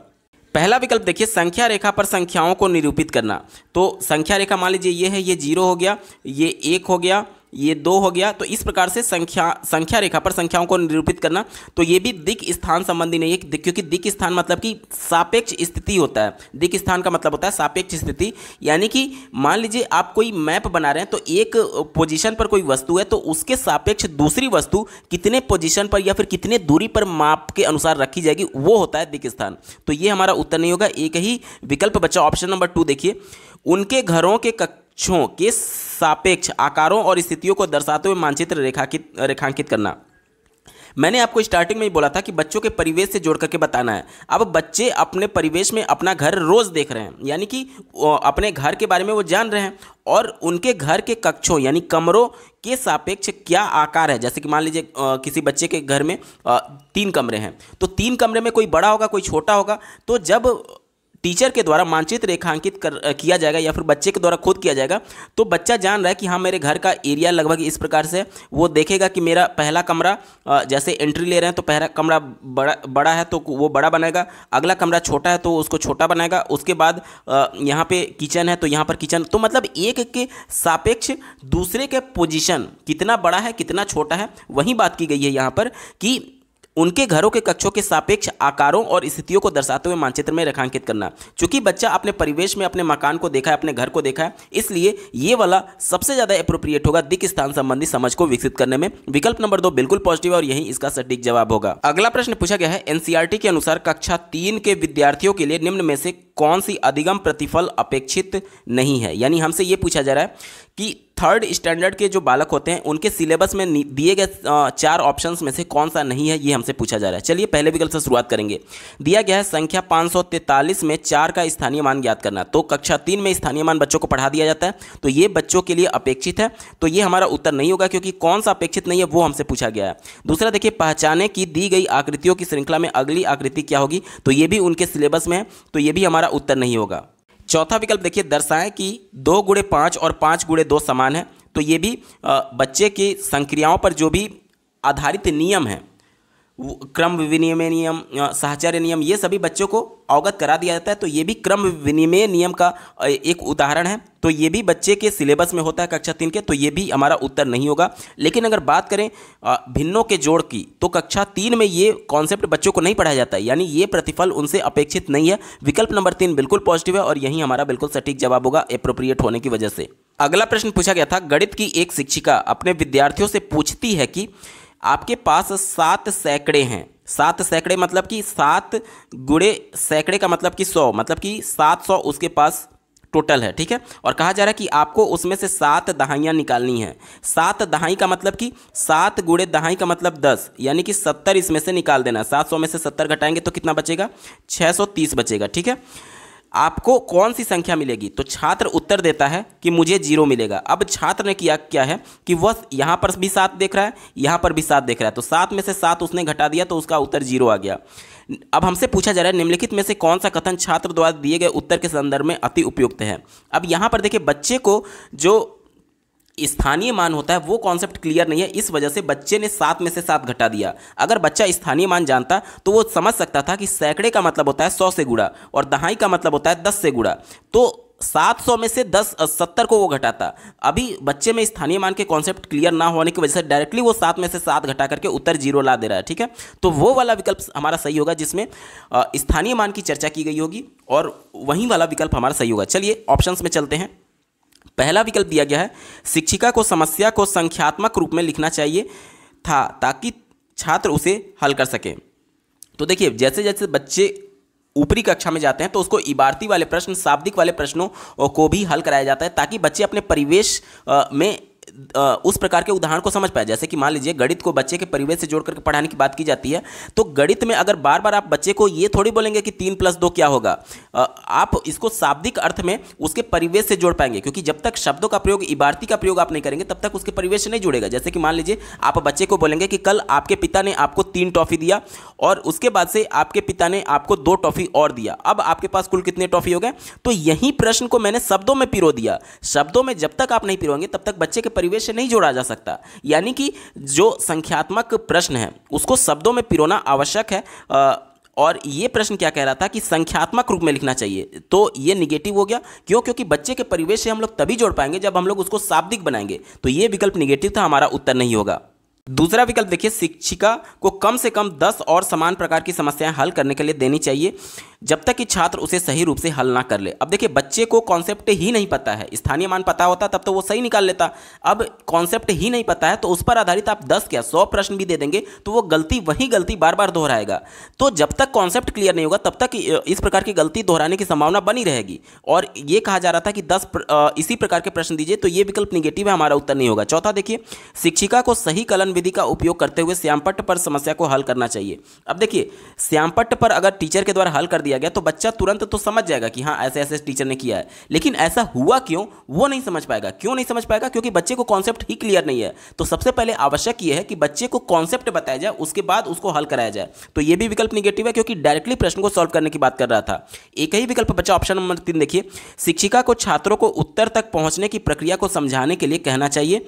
पहला विकल्प देखिए, संख्या रेखा पर संख्याओं को निरूपित करना। तो संख्या रेखा मान लीजिए ये है, ये 0 हो गया, ये 1 हो गया, ये 2 हो गया। तो इस प्रकार से संख्या रेखा पर संख्याओं को निरूपित करना। तो ये भी दिक् स्थान संबंधी नहीं है, क्योंकि दिक् स्थान मतलब कि सापेक्ष स्थिति होता है। दिक् स्थान का मतलब होता है सापेक्ष स्थिति, यानी कि मान लीजिए आप कोई मैप बना रहे हैं, तो एक पोजीशन पर कोई वस्तु है तो उसके सापेक्ष दूसरी वस्तु कितने पोजीशन पर या फिर कितने दूरी पर माप के अनुसार रखी जाएगी, वो होता है दिक् स्थान। तो ये हमारा उत्तर नहीं होगा। एक ही विकल्प बचा, ऑप्शन नंबर 2 देखिए, उनके घरों के कक्षों के सापेक्ष आकारों और स्थितियों को दर्शाते हुए मानचित्र रेखांकित करना। मैंने आपको स्टार्टिंग में ही बोला था कि बच्चों के परिवेश से जोड़ करके बताना है। अब बच्चे अपने परिवेश में अपना घर रोज देख रहे हैं, यानी कि अपने घर के बारे में वो जान रहे हैं, और उनके घर के कक्षों यानी कमरों के सापेक्ष क्या आकार है। जैसे कि मान लीजिए किसी बच्चे के घर में 3 कमरे हैं, तो 3 कमरे में कोई बड़ा होगा कोई छोटा होगा। तो जब टीचर के द्वारा मानचित्र रेखांकित किया जाएगा या फिर बच्चे के द्वारा खुद किया जाएगा, तो बच्चा जान रहा है कि हाँ मेरे घर का एरिया लगभग इस प्रकार से। वो देखेगा कि मेरा पहला कमरा, जैसे एंट्री ले रहे हैं तो पहला कमरा बड़ा है तो वो बड़ा बनाएगा, अगला कमरा छोटा है तो उसको छोटा बनाएगा, उसके बाद यहाँ पे किचन है तो यहाँ पर किचन। तो मतलब एक के सापेक्ष दूसरे के पोजीशन कितना बड़ा है कितना छोटा है, वही बात की गई है यहाँ पर कि उनके घरों के कक्षों के सापेक्ष आकारों और स्थितियों को दर्शाते हुए मानचित्र में रेखांकित करना। चूंकि बच्चा अपने परिवेश में अपने मकान को देखा है, अपने घर को देखा है, इसलिए ये वाला सबसे ज़्यादा एप्रोप्रिएट होगा दिक् स्थान संबंधी समझ को विकसित करने में। विकल्प नंबर 2 बिल्कुल पॉजिटिव है और यही इसका सटीक जवाब होगा। अगला प्रश्न पूछा गया है, एनसीईआरटी के अनुसार कक्षा 3 के विद्यार्थियों के लिए निम्न में से कौन सी अधिगम प्रतिफल अपेक्षित नहीं है। यानी हमसे ये पूछा जा रहा है कि थर्ड स्टैंडर्ड के जो बालक होते हैं उनके सिलेबस में दिए गए 4 ऑप्शंस में से कौन सा नहीं है, ये हमसे पूछा जा रहा है। चलिए पहले विकल्प से शुरुआत करेंगे। दिया गया है संख्या 543 में 4 का स्थानीय मान ज्ञात करना। तो कक्षा 3 में स्थानीय मान बच्चों को पढ़ा दिया जाता है, तो ये बच्चों के लिए अपेक्षित है, तो ये हमारा उत्तर नहीं होगा, क्योंकि कौन सा अपेक्षित नहीं है वो हमसे पूछा गया है। दूसरा देखिए, पहचाने की दी गई आकृतियों की श्रृंखला में अगली आकृति क्या होगी, तो ये भी उनके सिलेबस में है, तो ये भी हमारा उत्तर नहीं होगा। चौथा विकल्प देखिए, दर्शाएं कि 2 गुणे 5 और 5 गुणे 2 समान है। तो ये भी बच्चे की संक्रियाओं पर जो भी आधारित नियम है, क्रम विनिमय नियम, साहचर्य नियम, ये सभी बच्चों को अवगत करा दिया जाता है। तो ये भी क्रम विनिमय नियम का एक उदाहरण है, तो ये भी बच्चे के सिलेबस में होता है कक्षा 3 के, तो ये भी हमारा उत्तर नहीं होगा। लेकिन अगर बात करें भिन्नों के जोड़ की, तो कक्षा 3 में ये कॉन्सेप्ट बच्चों को नहीं पढ़ाया जाता है, यानी ये प्रतिफल उनसे अपेक्षित नहीं है। विकल्प नंबर 3 बिल्कुल पॉजिटिव है और यही हमारा बिल्कुल सटीक जवाब होगा, एप्रोप्रिएट होने की वजह से। अगला प्रश्न पूछा गया था, गणित की एक शिक्षिका अपने विद्यार्थियों से पूछती है कि आपके पास 7 सैकड़े हैं। 7 सैकड़े मतलब कि 7 गुणे सैकड़े का मतलब कि 100, मतलब कि 700 उसके पास टोटल है, ठीक है। और कहा जा रहा है कि आपको उसमें से 7 दहाइयाँ निकालनी है। 7 दहाई का मतलब कि 7 गुणे दहाई का मतलब 10, यानी कि 70 इसमें से निकाल देना। 700 में से 70 घटाएंगे तो कितना बचेगा, 630 बचेगा, ठीक है। आपको कौन सी संख्या मिलेगी, तो छात्र उत्तर देता है कि मुझे 0 मिलेगा। अब छात्र ने किया क्या है कि वह यहाँ पर भी 7 देख रहा है, यहाँ पर भी 7 देख रहा है, तो 7 में से 7 उसने घटा दिया, तो उसका उत्तर 0 आ गया। अब हमसे पूछा जा रहा है, निम्नलिखित में से कौन सा कथन छात्र द्वारा दिए गए उत्तर के संदर्भ में अति उपयुक्त है। अब यहाँ पर देखिए, बच्चे को जो स्थानीय मान होता है वो कॉन्सेप्ट क्लियर नहीं है, इस वजह से बच्चे ने 7 में से 7 घटा दिया। अगर बच्चा स्थानीय मान जानता तो वो समझ सकता था कि सैकड़े का मतलब होता है 100 से गुणा और दहाई का मतलब होता है 10 से गुणा, तो 700 में से 70 को वो घटाता। अभी बच्चे में स्थानीय मान के कॉन्सेप्ट क्लियर ना होने की वजह से डायरेक्टली वो 7 में से 7 घटा करके उत्तर 0 ला दे रहा है, ठीक है। तो वो वाला विकल्प हमारा सही होगा जिसमें स्थानीय मान की चर्चा की गई होगी, और वही वाला विकल्प हमारा सही होगा। चलिए ऑप्शंस में चलते हैं। पहला विकल्प दिया गया है, शिक्षिका को समस्या को संख्यात्मक रूप में लिखना चाहिए था ताकि छात्र उसे हल कर सकें। तो देखिए, जैसे जैसे बच्चे ऊपरी कक्षा में जाते हैं तो उसको इबारती वाले प्रश्न, शाब्दिक वाले प्रश्नों को भी हल कराया जाता है, ताकि बच्चे अपने परिवेश में उस प्रकार के उदाहरण को समझ पाए। जैसे कि मान लीजिए गणित को बच्चे के परिवेश से जोड़ करके पढ़ाने की बात की जाती है, तो गणित में अगर बार बार आप बच्चे को ये थोड़ी बोलेंगे कि 3 + 2 क्या होगा, आप इसको शाब्दिक अर्थ में उसके परिवेश से जोड़ पाएंगे, क्योंकि जब तक शब्दों का प्रयोग, इबारती का प्रयोग आप नहीं करेंगे तब तक उसके परिवेश से नहीं जुड़ेगा। जैसे कि मान लीजिए आप बच्चे को बोलेंगे कि कल आपके पिता ने आपको 3 टॉफी दिया और उसके बाद से आपके पिता ने आपको 2 टॉफी और दिया, अब आपके पास कुल कितने टॉफी हो गए। तो यही प्रश्न को मैंने शब्दों में पिरो दिया। शब्दों में जब तक आप नहीं पिरोगे तब तक बच्चे के परिवेश से नहीं जोड़ा जा सकता। यानी कि जो संख्यात्मक प्रश्न है उसको शब्दों में पिरोना आवश्यक है। और ये प्रश्न क्या कह रहा था कि संख्यात्मक रूप में लिखना चाहिए, तो ये निगेटिव हो गया। क्यों? क्योंकि बच्चे के परिवेश से हम लोग तभी जोड़ पाएंगे जब हम लोग उसको शाब्दिक बनाएंगे, तो ये विकल्प निगेटिव था, हमारा उत्तर नहीं होगा। दूसरा विकल्प देखिए, शिक्षिका को कम से कम 10 और समान प्रकार की समस्याएं हल करने के लिए देनी चाहिए जब तक कि छात्र उसे सही रूप से हल ना कर ले। अब देखिए, बच्चे को कॉन्सेप्ट ही नहीं पता है, स्थानीय मान पता होता तब तो वो सही निकाल लेता। अब कॉन्सेप्ट ही नहीं पता है तो उस पर आधारित आप 10 क्या 100 प्रश्न भी दे देंगे तो वो वही गलती बार बार दोहराएगा। तो जब तक कॉन्सेप्ट क्लियर नहीं होगा तब तक इस प्रकार की गलती दोहराने की संभावना बनी रहेगी। और ये कहा जा रहा था कि 10 इसी प्रकार के प्रश्न दीजिए, तो ये विकल्प निगेटिव है, हमारा उत्तर नहीं होगा। चौथा देखिए, शिक्षिका को सही कलन विधि का उपयोग करते हुए श्यामपट्ट पर समस्या को हल करना चाहिए। अब देखिए, श्यामपट्ट पर अगर टीचर के द्वारा हल कर दिया गया तो बच्चा तुरंत तो समझ जाएगा कि हाँ ऐसे ऐसे टीचर ने किया है, लेकिन ऐसा हुआ क्यों वो नहीं समझ पाएगा। क्यों नहीं समझ पाएगा? क्योंकि बच्चे को कॉन्सेप्ट ही क्लियर नहीं है। तो सबसे पहले आवश्यक ये है कि बच्चे को कॉन्सेप्ट बताया जाए, उसके बाद उसको हल कराया जाए। तो ये भी विकल्प निगेटिव है, क्योंकि डायरेक्टली प्रश्न को सॉल्व करने की बात कर रहा था। एक ही विकल्प बचा, ऑप्शन नंबर 3 देखिए, शिक्षिका को छात्रों को उत्तर तक पहुंचने की प्रक्रिया को समझाने के लिए कहना चाहिए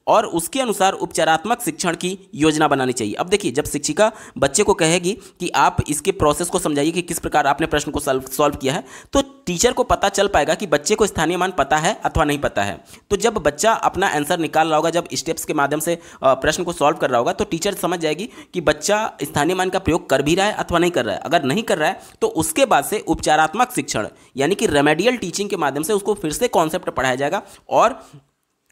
और उसके अनुसार उपचारात्मक शिक्षण की योजना बनानी चाहिए। अब देखिए, जब शिक्षिका बच्चे को कहेगी कि आप इसके प्रोसेस को समझाइए कि किस प्रकार आपने प्रश्न को सॉल्व किया है, तो टीचर को पता चल पाएगा कि बच्चे को स्थानीय मान पता है अथवा नहीं पता है। तो जब बच्चा अपना आंसर निकाल रहा होगा, जब स्टेप्स के माध्यम से प्रश्न को सॉल्व कर रहा होगा, तो टीचर समझ जाएगी कि बच्चा स्थानीय मान का प्रयोग कर भी रहा है अथवा नहीं कर रहा है। अगर नहीं कर रहा है तो उसके बाद से उपचारात्मक शिक्षण यानी कि रेमेडियल टीचिंग के माध्यम से उसको फिर से कॉन्सेप्ट पढ़ाया जाएगा और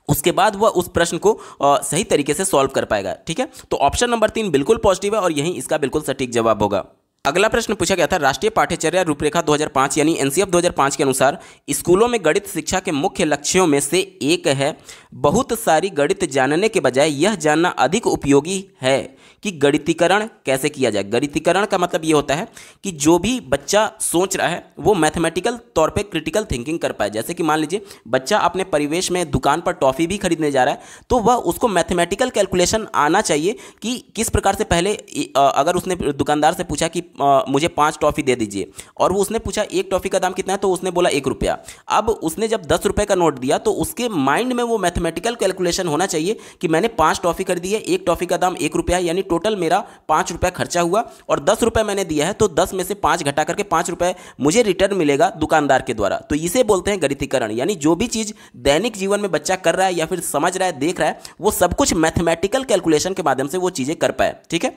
उसके बाद वह उस प्रश्न को सही तरीके से सॉल्व कर पाएगा। ठीक है, तो ऑप्शन नंबर 3 बिल्कुल पॉजिटिव है और यही इसका बिल्कुल सटीक जवाब होगा। अगला प्रश्न पूछा गया था, राष्ट्रीय पाठ्यचर्या रूपरेखा 2005 यानी एनसीएफ 2005 के अनुसार स्कूलों में गणित शिक्षा के मुख्य लक्ष्यों में से एक है बहुत सारी गणित जानने के बजाय यह जानना अधिक उपयोगी है कि गणितीकरण कैसे किया जाए। गणितीकरण का मतलब ये होता है कि जो भी बच्चा सोच रहा है वो मैथमेटिकल तौर पे क्रिटिकल थिंकिंग कर पाए। जैसे कि मान लीजिए बच्चा अपने परिवेश में दुकान पर टॉफ़ी भी खरीदने जा रहा है तो वह उसको मैथमेटिकल कैलकुलेशन आना चाहिए कि किस प्रकार से पहले अगर उसने दुकानदार से पूछा कि मुझे 5 टॉफ़ी दे दीजिए और वो उसने पूछा एक टॉफ़ी का दाम कितना है तो उसने बोला 1 रुपया। अब उसने जब 10 रुपये का नोट दिया तो उसके माइंड में वो मैथमेटिकल कैलकुलेशन होना चाहिए कि मैंने 5 टॉफ़ी खरीदी है, एक टॉफ़ी का दाम 1 रुपया, यानी टोटल मेरा 5 रुपये खर्चा हुआ और 10 रुपये मैंने दिया है तो 10 में से 5 घटा करके 5 रुपये मुझे रिटर्न मिलेगा दुकानदार के द्वारा। तो इसे बोलते हैं गणितीकरण, यानी जो भी चीज़ दैनिक जीवन में बच्चा कर रहा है या फिर समझ रहा है, देख रहा है, वो सब कुछ मैथमेटिकल कैलकुलेशन के माध्यम से वो चीज़ें कर पाए। ठीक है,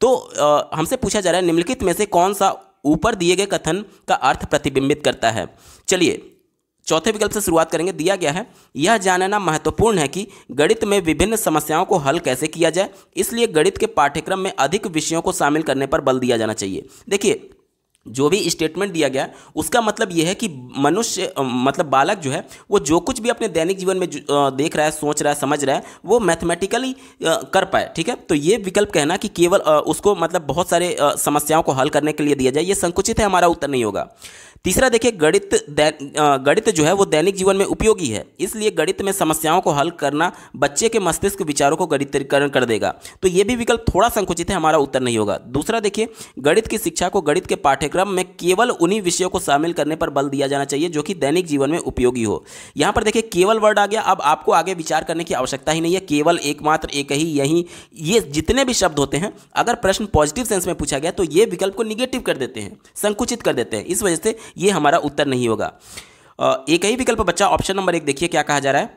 तो हमसे पूछा जा रहा है निम्नलिखित में से कौन सा ऊपर दिए गए कथन का अर्थ प्रतिबिंबित करता है। चलिए चौथे विकल्प से शुरुआत करेंगे। दिया गया है, यह जानना महत्वपूर्ण है कि गणित में विभिन्न समस्याओं को हल कैसे किया जाए, इसलिए गणित के पाठ्यक्रम में अधिक विषयों को शामिल करने पर बल दिया जाना चाहिए। देखिए जो भी स्टेटमेंट दिया गया उसका मतलब यह है कि मनुष्य मतलब बालक जो है वो जो कुछ भी अपने दैनिक जीवन में देख रहा है, सोच रहा है, समझ रहा है, वो मैथमेटिकली कर पाए। ठीक है, तो ये विकल्प कहना कि केवल उसको मतलब बहुत सारे समस्याओं को हल करने के लिए दिया जाए, ये संकुचित है, हमारा उत्तर नहीं होगा। तीसरा देखिए, गणित जो है वो दैनिक जीवन में उपयोगी है, इसलिए गणित में समस्याओं को हल करना बच्चे के मस्तिष्क विचारों को गणितीकरण कर देगा, तो ये भी विकल्प थोड़ा संकुचित है, हमारा उत्तर नहीं होगा। दूसरा देखिए, गणित की शिक्षा को गणित के पाठ्यक्रम में केवल उन्हीं विषयों को शामिल करने पर बल दिया जाना चाहिए जो कि दैनिक जीवन में उपयोगी हो। यहाँ पर देखिए केवल वर्ड आ गया, अब आपको आगे विचार करने की आवश्यकता ही नहीं है, केवल, एकमात्र, एक ही, यही, ये जितने भी शब्द होते हैं अगर प्रश्न पॉजिटिव सेंस में पूछा गया तो ये विकल्प को निगेटिव कर देते हैं, संकुचित कर देते हैं, इस वजह से ये हमारा उत्तर नहीं होगा। एक ही विकल्प बच्चा ऑप्शन नंबर 1 देखिए क्या कहा जा रहा है,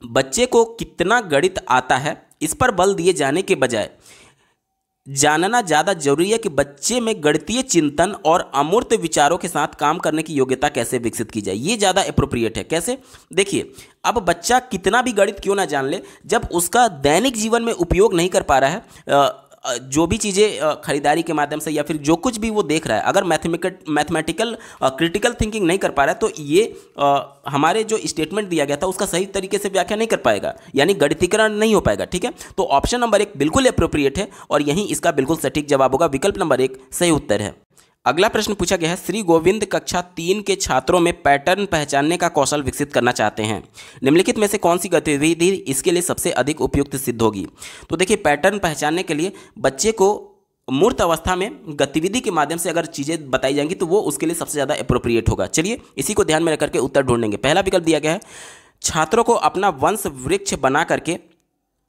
बच्चे को कितना गणित आता है इस पर बल दिए जाने के बजाय जानना ज़्यादा जरूरी है कि बच्चे में गणितीय चिंतन और अमूर्त विचारों के साथ काम करने की योग्यता कैसे विकसित की जाए, ये ज़्यादा अप्रोप्रिएट है। कैसे? देखिए अब बच्चा कितना भी गणित क्यों ना जान ले, जब उसका दैनिक जीवन में उपयोग नहीं कर पा रहा है, जो भी चीज़ें खरीदारी के माध्यम से या फिर जो कुछ भी वो देख रहा है, अगर मैथमेटिकल क्रिटिकल थिंकिंग नहीं कर पा रहा है तो ये हमारे जो स्टेटमेंट दिया गया था उसका सही तरीके से व्याख्या नहीं कर पाएगा, यानी गणितीकरण नहीं हो पाएगा। ठीक है, तो ऑप्शन नंबर 1 बिल्कुल अप्रोप्रिएट है और यहीं इसका बिल्कुल सटीक जवाब होगा, विकल्प नंबर 1 सही उत्तर है। अगला प्रश्न पूछा गया है, श्री गोविंद कक्षा 3 के छात्रों में पैटर्न पहचानने का कौशल विकसित करना चाहते हैं, निम्नलिखित में से कौन सी गतिविधि इसके लिए सबसे अधिक उपयुक्त सिद्ध होगी। तो देखिए पैटर्न पहचानने के लिए बच्चे को मूर्त अवस्था में गतिविधि के माध्यम से अगर चीज़ें बताई जाएंगी तो वो उसके लिए सबसे ज़्यादा अप्रोप्रिएट होगा। चलिए इसी को ध्यान में रख करके उत्तर ढूंढेंगे। पहला विकल्प दिया गया है, छात्रों को अपना वंश वृक्ष बना करके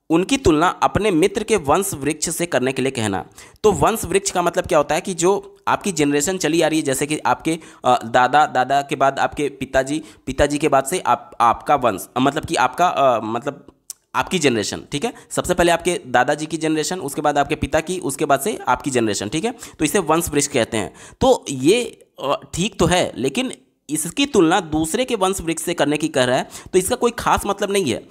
उनकी तुलना अपने मित्र के वंश वृक्ष से करने के लिए कहना। तो वंश वृक्ष का मतलब क्या होता है कि जो आपकी जनरेशन चली आ रही है, जैसे कि आपके दादा के बाद आपके पिताजी के बाद से आपका वंश, मतलब कि आपका मतलब आपकी जनरेशन। ठीक है, सबसे पहले आपके दादाजी की जनरेशन, उसके बाद आपके पिता की, उसके बाद से आपकी जनरेशन। ठीक है, तो इसे वंश वृक्ष कहते हैं। तो ये ठीक तो है, लेकिन इसकी तुलना दूसरे के वंश वृक्ष से करने की कह रहा है तो इसका कोई खास मतलब नहीं है।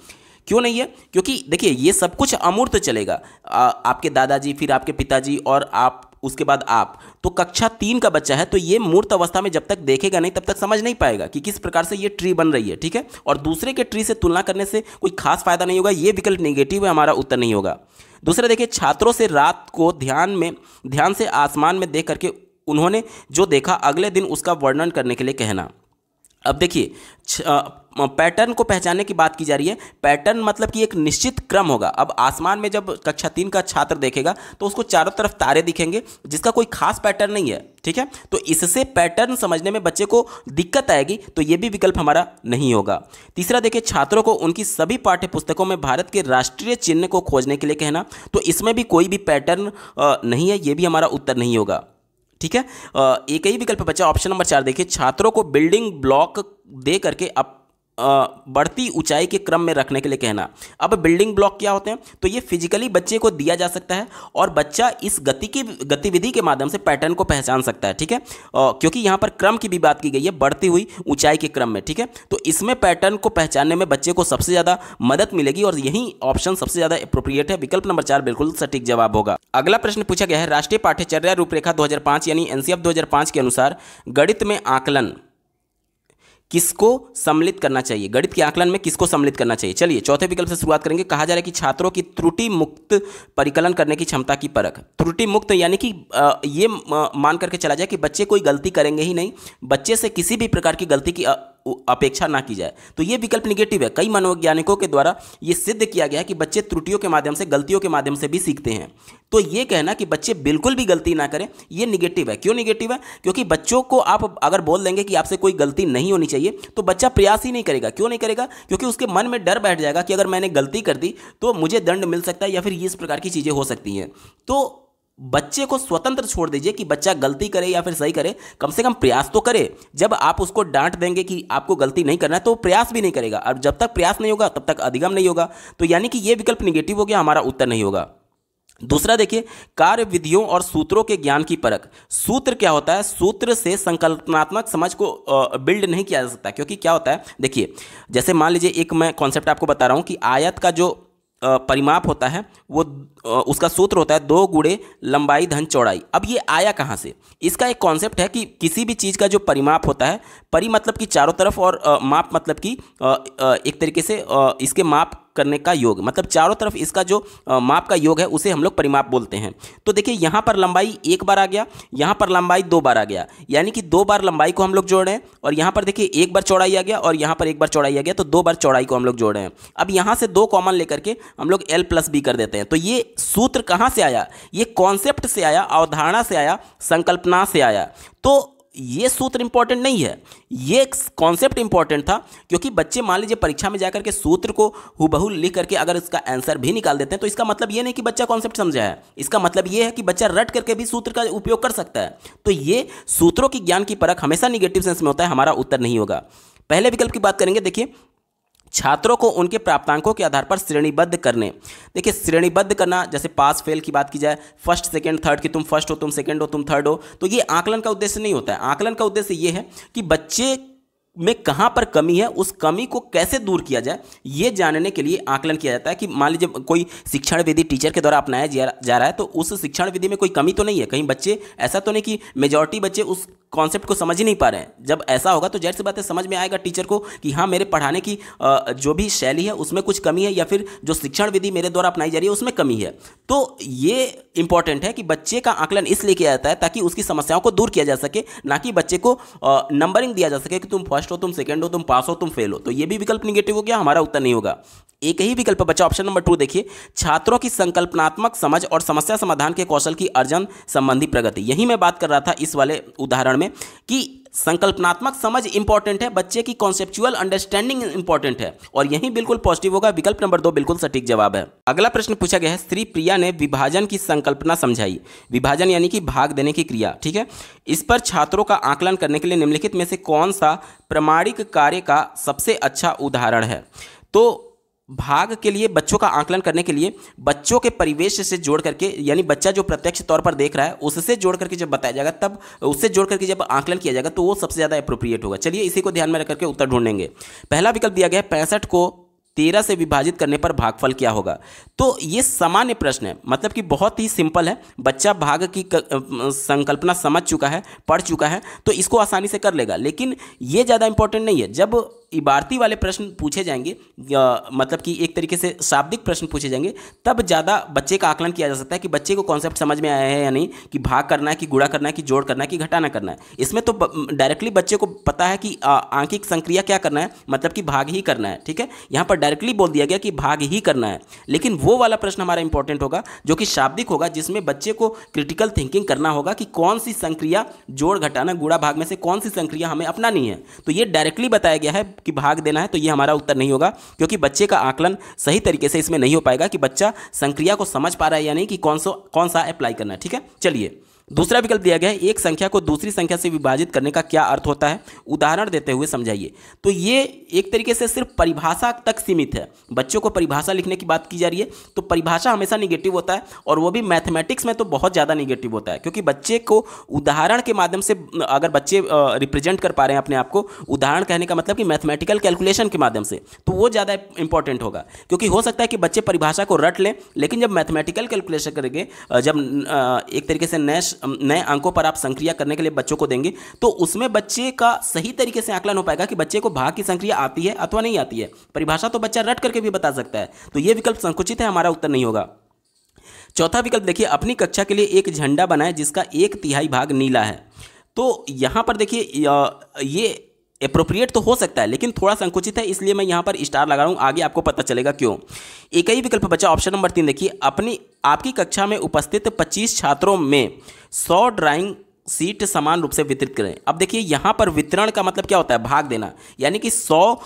क्यों नहीं है? क्योंकि देखिए ये सब कुछ अमूर्त चलेगा, आपके दादाजी, फिर आपके पिताजी और आप, उसके बाद आप। तो कक्षा 3 का बच्चा है तो ये मूर्त अवस्था में जब तक देखेगा नहीं तब तक समझ नहीं पाएगा कि किस प्रकार से ये ट्री बन रही है। ठीक है, और दूसरे के ट्री से तुलना करने से कोई खास फायदा नहीं होगा, ये विकल्प नेगेटिव है, हमारा उत्तर नहीं होगा। दूसरा देखिए, छात्रों से रात को ध्यान से आसमान में देख करके उन्होंने जो देखा अगले दिन उसका वर्णन करने के लिए कहना। अब देखिए पैटर्न को पहचानने की बात की जा रही है। पैटर्न मतलब कि एक निश्चित क्रम होगा। अब आसमान में जब कक्षा 3 का छात्र देखेगा तो उसको चारों तरफ तारे दिखेंगे जिसका कोई खास पैटर्न नहीं है। ठीक है, तो इससे पैटर्न समझने में बच्चे को दिक्कत आएगी, तो ये भी विकल्प हमारा नहीं होगा। तीसरा देखिए, छात्रों को उनकी सभी पाठ्य पुस्तकों में भारत के राष्ट्रीय चिन्ह को खोजने के लिए कहना। तो इसमें भी कोई भी पैटर्न नहीं है, ये भी हमारा उत्तर नहीं होगा। ठीक है, एक ही विकल्प बचा ऑप्शन नंबर 4 देखिए, छात्रों को बिल्डिंग ब्लॉक दे करके बढ़ती ऊंचाई के क्रम में रखने के लिए कहना। अब बिल्डिंग ब्लॉक क्या होते हैं, तो ये फिजिकली बच्चे को दिया जा सकता है और बच्चा इस गतिविधि के माध्यम से पैटर्न को पहचान सकता है, ठीक है। क्योंकि यहाँ पर क्रम की भी बात की गई है, बढ़ती हुई ऊंचाई के क्रम में, ठीक है। तो इसमें पैटर्न को पहचानने में बच्चे को सबसे ज़्यादा मदद मिलेगी और यही ऑप्शन सबसे ज़्यादा एप्रोप्रिएट है। विकल्प नंबर 4 बिल्कुल सटीक जवाब होगा। अगला प्रश्न पूछा गया है, राष्ट्रीय पाठ्यचर्या रूपरेखा 2005 यानी एनसीएफ 2005 के अनुसार गणित में आकलन किसको सम्मिलित करना चाहिए, गणित के आकलन में किसको सम्मिलित करना चाहिए। चलिए चौथे विकल्प से शुरुआत करेंगे। कहा जा रहा है कि छात्रों की त्रुटि मुक्त परिकलन करने की क्षमता की परख। त्रुटि मुक्त यानी कि ये मान करके चला जाए कि बच्चे कोई गलती करेंगे ही नहीं, बच्चे से किसी भी प्रकार की गलती की अपेक्षा ना की जाए, तो ये विकल्प निगेटिव है। कई मनोवैज्ञानिकों के द्वारा ये सिद्ध किया गया है कि बच्चे त्रुटियों के माध्यम से, गलतियों के माध्यम से भी सीखते हैं। तो ये कहना कि बच्चे बिल्कुल भी गलती ना करें, ये निगेटिव है। क्यों निगेटिव है? क्योंकि बच्चों को आप अगर बोल देंगे कि आपसे कोई गलती नहीं होनी चाहिए तो बच्चा प्रयास ही नहीं करेगा। क्यों नहीं करेगा? क्योंकि उसके मन में डर बैठ जाएगा कि अगर मैंने गलती कर दी तो मुझे दंड मिल सकता है या फिर इस प्रकार की चीज़ें हो सकती हैं। तो बच्चे को स्वतंत्र छोड़ दीजिए कि बच्चा गलती करे या फिर सही करे, कम से कम प्रयास तो करे। जब आप उसको डांट देंगे कि आपको गलती नहीं करना है तो प्रयास भी नहीं करेगा, और जब तक प्रयास नहीं होगा तब तक अधिगम नहीं होगा। तो यानी कि यह विकल्प निगेटिव हो गया, हमारा उत्तर नहीं होगा। दूसरा देखिए, कार्य विधियों और सूत्रों के ज्ञान की परख। सूत्र क्या होता है? सूत्र से संकल्पनात्मक समझ को बिल्ड नहीं किया जा सकता। क्योंकि क्या होता है, देखिए जैसे मान लीजिए एक मैं कॉन्सेप्ट आपको बता रहा हूं कि आयत का जो परिमाप होता है वो उसका सूत्र होता है 2 गुणे लंबाई धन चौड़ाई। अब ये आया कहाँ से? इसका एक कॉन्सेप्ट है कि किसी भी चीज़ का जो परिमाप होता है, परि मतलब कि चारों तरफ और माप मतलब कि एक तरीके से इसके माप करने का योग, मतलब चारों तरफ इसका जो माप का योग है उसे हम लोग परिमाप बोलते हैं। तो देखिए यहाँ पर लंबाई एक बार आ गया, यहाँ पर लंबाई 2 बार आ गया, यानी कि 2 बार लंबाई को हम लोग जोड़ रहे हैं। और यहाँ पर देखिए एक बार चौड़ाई आ गया और यहाँ पर एक बार चौड़ाई आ गया, तो 2 बार चौड़ाई को हम लोग जोड़ रहे हैं। अब यहाँ से 2 कॉमन लेकर के हम लोग L+B कर देते हैं। तो ये सूत्र कहाँ से आया? ये कॉन्सेप्ट से आया, अवधारणा से आया, संकल्पना से आया। तो ये सूत्र इंपॉर्टेंट नहीं है, ये कॉन्सेप्ट इंपॉर्टेंट था। क्योंकि बच्चे मान लीजिए परीक्षा में जाकर के सूत्र को हुबहू लिख करके अगर इसका आंसर भी निकाल देते हैं तो इसका मतलब ये नहीं कि बच्चा कॉन्सेप्ट समझा है, इसका मतलब ये है कि बच्चा रट करके भी सूत्र का उपयोग कर सकता है। तो ये सूत्रों की ज्ञान की परख हमेशा निगेटिव सेंस में होता है, हमारा उत्तर नहीं होगा। पहले विकल्प की बात करेंगे। देखिए, छात्रों को उनके प्राप्तांकों के आधार पर श्रेणीबद्ध करने। देखिए श्रेणीबद्ध करना, जैसे पास फेल की बात की जाए, फर्स्ट सेकंड थर्ड, कि तुम फर्स्ट हो, तुम सेकंड हो, तुम थर्ड हो, तो ये आकलन का उद्देश्य नहीं होता है। आकलन का उद्देश्य ये है कि बच्चे में कहाँ पर कमी है, उस कमी को कैसे दूर किया जाए, ये जानने के लिए आकलन किया जाता है। कि मान लीजिए कोई शिक्षण विधि टीचर के द्वारा अपनाया जा रहा है, तो उस शिक्षण विधि में कोई कमी तो नहीं है, कहीं बच्चे ऐसा तो नहीं कि मेजॉरिटी बच्चे उस कॉन्सेप्ट को समझ ही नहीं पा रहे हैं। जब ऐसा होगा तो जाहिर सी बात है समझ में आएगा टीचर को कि हाँ मेरे पढ़ाने की जो भी शैली है उसमें कुछ कमी है, या फिर जो शिक्षण विधि मेरे द्वारा अपनाई जा रही है उसमें कमी है। तो ये इंपॉर्टेंट है कि बच्चे का आकलन इसलिए किया जाता है ताकि उसकी समस्याओं को दूर किया जा सके, ना कि बच्चे को नंबरिंग दिया जा सके कि तुम फर्स्ट हो, तुम सेकंड हो, तुम पास हो, तुम फेल हो। तो ये भी विकल्प निगेटिव हो गया, हमारा उत्तर नहीं होगा। एक ही विकल्प बचा ऑप्शन नंबर 2। देखिए, छात्रों की संकल्पनात्मक समझ और समस्या समाधान के कौशल की अर्जन संबंधी प्रगति। यही मैं बात कर रहा था इस वाले उदाहरण में कि संकल्पनात्मक समझ इंपॉर्टेंट है, बच्चे की कॉन्सेप्चुअल अंडरस्टैंडिंग इंपॉर्टेंट है, और यही बिल्कुल पॉजिटिव होगा। विकल्प नंबर 2 बिल्कुल सटीक जवाब है। अगला प्रश्न पूछा गया है, श्री प्रिया ने विभाजन की संकल्पना समझाई। विभाजन यानी कि भाग देने की क्रिया, ठीक है। इस पर छात्रों का आकलन करने के लिए निम्नलिखित में से कौन सा प्रमाणिक कार्य का सबसे अच्छा उदाहरण है? तो भाग के लिए, बच्चों का आकलन करने के लिए बच्चों के परिवेश से जोड़ करके, यानी बच्चा जो प्रत्यक्ष तौर पर देख रहा है उससे जोड़ करके जब बताया जाएगा, तब उससे जोड़ करके जब आकलन किया जाएगा तो वो सबसे ज़्यादा एप्रोप्रिएट होगा। चलिए इसी को ध्यान में रख करके उत्तर ढूंढेंगे। पहला विकल्प दिया गया है 65 को 13 से विभाजित करने पर भागफल क्या होगा। तो ये सामान्य प्रश्न है, मतलब कि बहुत ही सिंपल है। बच्चा भाग की संकल्पना समझ चुका है, पढ़ चुका है, तो इसको आसानी से कर लेगा। लेकिन ये ज़्यादा इंपॉर्टेंट नहीं है। जब इबारती वाले प्रश्न पूछे जाएंगे, मतलब कि एक तरीके से शाब्दिक प्रश्न पूछे जाएंगे, तब ज़्यादा बच्चे का आकलन किया जा सकता है कि बच्चे को कॉन्सेप्ट समझ में आया है या नहीं, कि भाग करना है, कि गुणा करना है, कि जोड़ करना है, कि घटाना करना है। इसमें तो डायरेक्टली बच्चे को पता है कि आंकिक संक्रिया क्या करना है, मतलब कि भाग ही करना है, ठीक है। यहाँ पर डायरेक्टली बोल दिया गया कि भाग ही करना है। लेकिन वो वाला प्रश्न हमारा इंपॉर्टेंट होगा जो कि शाब्दिक होगा, जिसमें बच्चे को क्रिटिकल थिंकिंग करना होगा कि कौन सी संक्रिया, जोड़ घटाना गुणा भाग में से कौन सी संक्रिया हमें अपनानी है। तो ये डायरेक्टली बताया गया है कि भाग देना है, तो ये हमारा उत्तर नहीं होगा, क्योंकि बच्चे का आकलन सही तरीके से इसमें नहीं हो पाएगा कि बच्चा संक्रिया को समझ पा रहा है या नहीं, कि कौन सा अप्लाई करना है, ठीक है। चलिए दूसरा विकल्प दिया गया है, एक संख्या को दूसरी संख्या से विभाजित करने का क्या अर्थ होता है, उदाहरण देते हुए समझाइए। तो ये एक तरीके से सिर्फ परिभाषा तक सीमित है, बच्चों को परिभाषा लिखने की बात की जा रही है। तो परिभाषा हमेशा निगेटिव होता है, और वो भी मैथमेटिक्स में तो बहुत ज़्यादा निगेटिव होता है, क्योंकि बच्चे को उदाहरण के माध्यम से, अगर बच्चे रिप्रेजेंट कर पा रहे हैं अपने आप को, उदाहरण कहने का मतलब कि मैथमेटिकल कैलकुलेशन के माध्यम से, तो वो ज़्यादा इंपॉर्टेंट होगा। क्योंकि हो सकता है कि बच्चे परिभाषा को रट लें, लेकिन जब मैथमेटिकल कैलकुलेशन करेंगे, जब एक तरीके से नए अंकों पर आप संक्रिया करने के लिए बच्चों को देंगे, तो उसमें बच्चे का सही तरीके से आकलन हो पाएगा कि बच्चे को भाग की संक्रिया आती है अथवा नहीं आती है। परिभाषा तो बच्चा रट करके भी बता सकता है, तो यह विकल्प संकुचित है, हमारा उत्तर नहीं होगा। चौथा विकल्प देखिए, अपनी कक्षा के लिए एक झंडा बनाए जिसका 1/3 भाग नीला है। तो यहां पर देखिए ये एप्रोप्रिएट तो हो सकता है, लेकिन थोड़ा संकुचित है, इसलिए मैं यहाँ पर स्टार लगा रहा हूँ, आगे आपको पता चलेगा क्यों। एक ही विकल्प बचा ऑप्शन नंबर 3 देखिए, आपकी कक्षा में उपस्थित 25 छात्रों में 100 ड्राइंग सीट समान रूप से वितरित करें। अब देखिए यहाँ पर वितरण का मतलब क्या होता है, भाग देना, यानी कि 100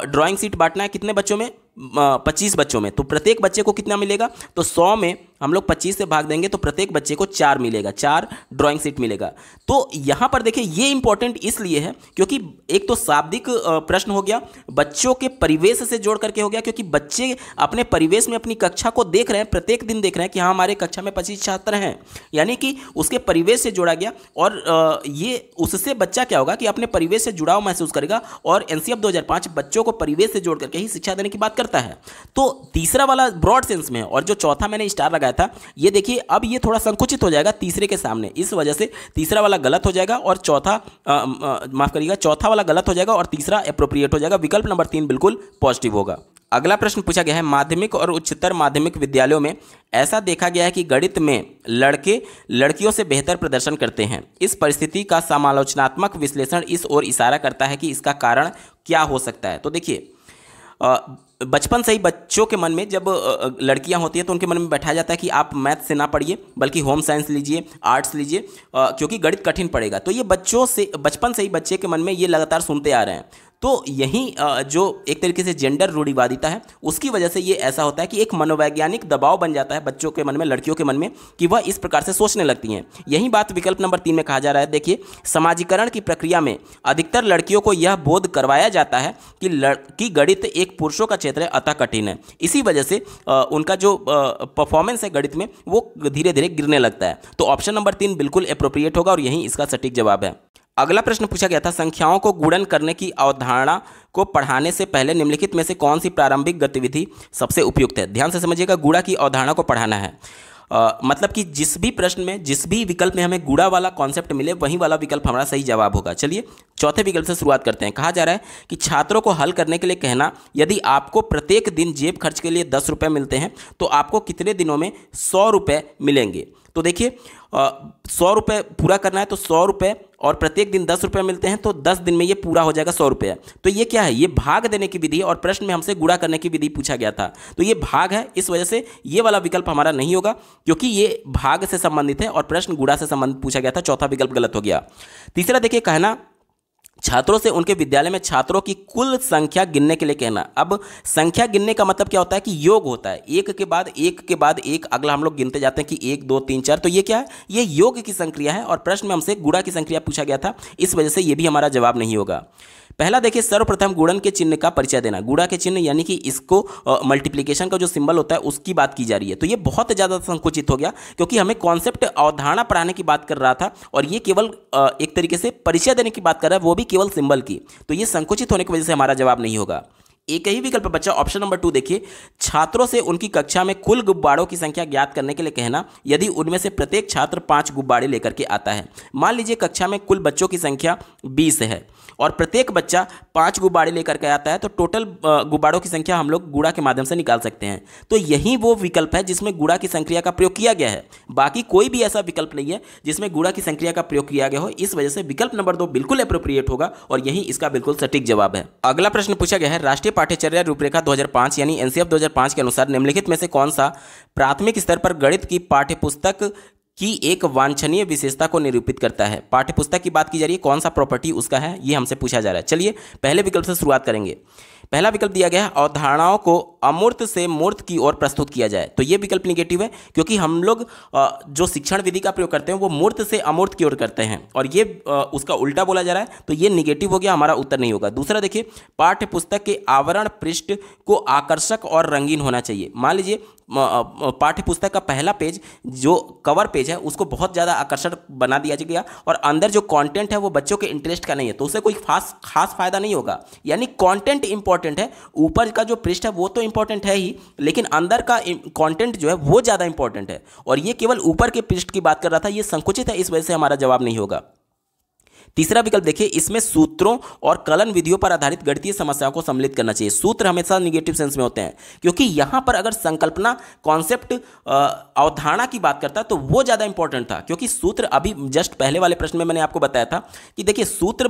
ड्राइंग सीट बांटना है कितने बच्चों में, 25 बच्चों में। तो प्रत्येक बच्चे को कितना मिलेगा, तो 100 में हम लोग 25 से भाग देंगे तो प्रत्येक बच्चे को 4 मिलेगा, 4 ड्राइंग सीट मिलेगा। तो यहाँ पर देखिए ये इंपॉर्टेंट इसलिए है क्योंकि एक तो शाब्दिक प्रश्न हो गया, बच्चों के परिवेश से जोड़ करके हो गया, क्योंकि बच्चे अपने परिवेश में अपनी कक्षा को देख रहे हैं, प्रत्येक दिन देख रहे हैं कि हाँ हमारे कक्षा में 25 छात्र हैं, यानी कि उसके परिवेश से जोड़ा गया। और ये उससे बच्चा क्या होगा कि अपने परिवेश से जुड़ाव महसूस करेगा, और एनसीएफ 2005 बच्चों को परिवेश से जोड़ करके ही शिक्षा देने की बात करता है। तो तीसरा वाला ब्रॉड सेंस में है, और जो चौथा मैंने स्टार लगाया था, ये देखिए अब ये थोड़ा संकुचित हो जाएगा तीसरे के सामने, इस वजह से तीसरा वाला गलत हो जाएगा और चौथा माफ करिएगा, चौथा वाला गलत हो जाएगा और तीसरा एप्रोप्रिएट हो जाएगा। विकल्प नंबर 3 बिल्कुल पॉजिटिव होगा। अगला प्रश्न पूछा गया है, माध्यमिक और उच्चतर माध्यमिक विद्यालयों में ऐसा देखा गया है कि गणित में लड़के लड़कियों से बेहतर प्रदर्शन करते हैं। इस परिस्थिति का समालोचनात्मक विश्लेषण इस ओर इशारा करता है कि इसका कारण क्या हो सकता है। तो देखिए बचपन से ही बच्चों के मन में, जब लड़कियां होती हैं तो उनके मन में बैठाया जाता है कि आप मैथ से ना पढ़िए बल्कि होम साइंस लीजिए, आर्ट्स लीजिए, क्योंकि गणित कठिन पड़ेगा। तो ये बच्चों से, बचपन से ही बच्चे के मन में ये लगातार सुनते आ रहे हैं। तो यही जो एक तरीके से जेंडर रूढ़िवादिता है, उसकी वजह से ये ऐसा होता है कि एक मनोवैज्ञानिक दबाव बन जाता है बच्चों के मन में, लड़कियों के मन में, कि वह इस प्रकार से सोचने लगती हैं। यही बात विकल्प नंबर 3 में कहा जा रहा है। देखिए, समाजीकरण की प्रक्रिया में अधिकतर लड़कियों को यह बोध करवाया जाता है कि गणित एक पुरुषों का क्षेत्र है, अतः कठिन है। इसी वजह से उनका जो परफॉर्मेंस है गणित में वो धीरे धीरे गिरने लगता है। तो ऑप्शन नंबर 3 बिल्कुल एप्रोप्रिएट होगा और यही इसका सटीक जवाब है। अगला प्रश्न पूछा गया था, संख्याओं को गुणन करने की अवधारणा को पढ़ाने से पहले निम्नलिखित में से कौन सी प्रारंभिक गतिविधि सबसे उपयुक्त है। ध्यान से समझिएगा, गुणा की अवधारणा को पढ़ाना है। मतलब कि जिस भी प्रश्न में, जिस भी विकल्प में हमें गुणा वाला कॉन्सेप्ट मिले, वही वाला विकल्प हमारा सही जवाब होगा। चलिए चौथे विकल्प से शुरुआत करते हैं। कहा जा रहा है कि छात्रों को हल करने के लिए कहना, यदि आपको प्रत्येक दिन जेब खर्च के लिए 10 रुपये मिलते हैं तो आपको कितने दिनों में 100 रुपये मिलेंगे। तो देखिए 100 रुपये पूरा करना है तो 100 रुपये, और प्रत्येक दिन 10 रुपये मिलते हैं तो 10 दिन में ये पूरा हो जाएगा 100 रुपये। तो ये क्या है, ये भाग देने की विधि है, और प्रश्न में हमसे गुणा करने की विधि पूछा गया था। तो ये भाग है, इस वजह से ये वाला विकल्प हमारा नहीं होगा, क्योंकि ये भाग से संबंधित है और प्रश्न गुणा से संबंधित पूछा गया था। चौथा विकल्प गलत हो गया। तीसरा देखिए, कहना, छात्रों से उनके विद्यालय में छात्रों की कुल संख्या गिनने के लिए कहना। अब संख्या गिनने का मतलब क्या होता है कि योग होता है, एक के बाद एक के बाद एक, अगला हम लोग गिनते जाते हैं कि 1 2 3 4। तो ये क्या है, ये योग की संक्रिया है, और प्रश्न में हमसे गुणा की संक्रिया पूछा गया था, इस वजह से ये भी हमारा जवाब नहीं होगा। पहला देखिए, सर्वप्रथम गुणन के चिन्ह का परिचय देना। गुणा के चिन्ह यानी कि इसको मल्टीप्लिकेशन का जो सिंबल होता है उसकी बात की जा रही है। तो ये बहुत ज़्यादा संकुचित हो गया, क्योंकि हमें कॉन्सेप्ट अवधारणा पढ़ाने की बात कर रहा था, और ये केवल एक तरीके से परिचय देने की बात कर रहा है, वो भी केवल सिंबल की। तो ये संकुचित होने की वजह से हमारा जवाब नहीं होगा। एक ही विकल्प बचा ऑप्शन नंबर 2 देखिए, छात्रों से उनकी कक्षा में कुल गुब्बारों की संख्या ज्ञात करने के लिए कहना, यदि उनमें से प्रत्येक छात्र 5 गुब्बारे लेकर के आता है। मान लीजिए कक्षा में कुल बच्चों की संख्या 20 है और प्रत्येक बच्चा 5 गुब्बारे लेकर के आता है, तो टोटल गुब्बारों की संख्या हम लोग गुणा के माध्यम से निकाल सकते हैं। तो यही वो विकल्प है जिसमें गुणा की संक्रिया का प्रयोग किया गया है। बाकी कोई भी ऐसा विकल्प नहीं है जिसमें गुणा की संक्रिया का प्रयोग किया गया हो, इस वजह से विकल्प नंबर 2 बिल्कुल एप्रोप्रिएट होगा और यही इसका बिल्कुल सटीक जवाब है। अगला प्रश्न पूछा गया है, राष्ट्रीय पाठ्यचर्या रूपरेखा 2005 यानी एनसीएफ 2005 के अनुसार निम्नलिखित में से कौन सा प्राथमिक स्तर पर गणित की पाठ्यपुस्तक की एक वांछनीय विशेषता को निरूपित करता है। पाठ्यपुस्तक की बात की जा रही है, कौन सा प्रॉपर्टी उसका है, ये हमसे पूछा जा रहा है। चलिए पहले विकल्प से शुरुआत करेंगे। पहला विकल्प दिया गया है अवधारणाओं को अमूर्त से मूर्त की ओर प्रस्तुत किया जाए, तो ये विकल्प निगेटिव है, क्योंकि हम लोग जो शिक्षण विधि का प्रयोग करते हैं वो मूर्त से अमूर्त की ओर करते हैं, और ये उसका उल्टा बोला जा रहा है, तो ये निगेटिव हो गया, हमारा उत्तर नहीं होगा। दूसरा देखिए, पाठ्य पुस्तक के आवरण पृष्ठ को आकर्षक और रंगीन होना चाहिए। मान लीजिए पाठ्य पुस्तक का पहला पेज जो कवर पेज है उसको बहुत ज़्यादा आकर्षक बना दिया गया, और अंदर जो कंटेंट है वो बच्चों के इंटरेस्ट का नहीं है, तो उससे कोई खास फायदा नहीं होगा। यानी कंटेंट इंपॉर्टेंट है, ऊपर का जो पृष्ठ है वो तो इंपॉर्टेंट है ही, लेकिन अंदर का कंटेंट जो है वो ज़्यादा इंपॉर्टेंट है, और ये केवल ऊपर के पृष्ठ की बात कर रहा था, ये संकुचित है, इस वजह से हमारा जवाब नहीं होगा। तीसरा विकल्प देखिए, इसमें सूत्रों और कलन विधियों पर आधारित गणितीय समस्याओं को सम्मिलित करना चाहिए। सूत्र हमेशा निगेटिव सेंस में होते हैं, क्योंकि यहां पर अगर संकल्पना कॉन्सेप्ट अवधारणा की बात करता है तो वो ज़्यादा इंपॉर्टेंट था, क्योंकि सूत्र अभी जस्ट पहले वाले प्रश्न में मैंने आपको बताया था कि देखिए सूत्र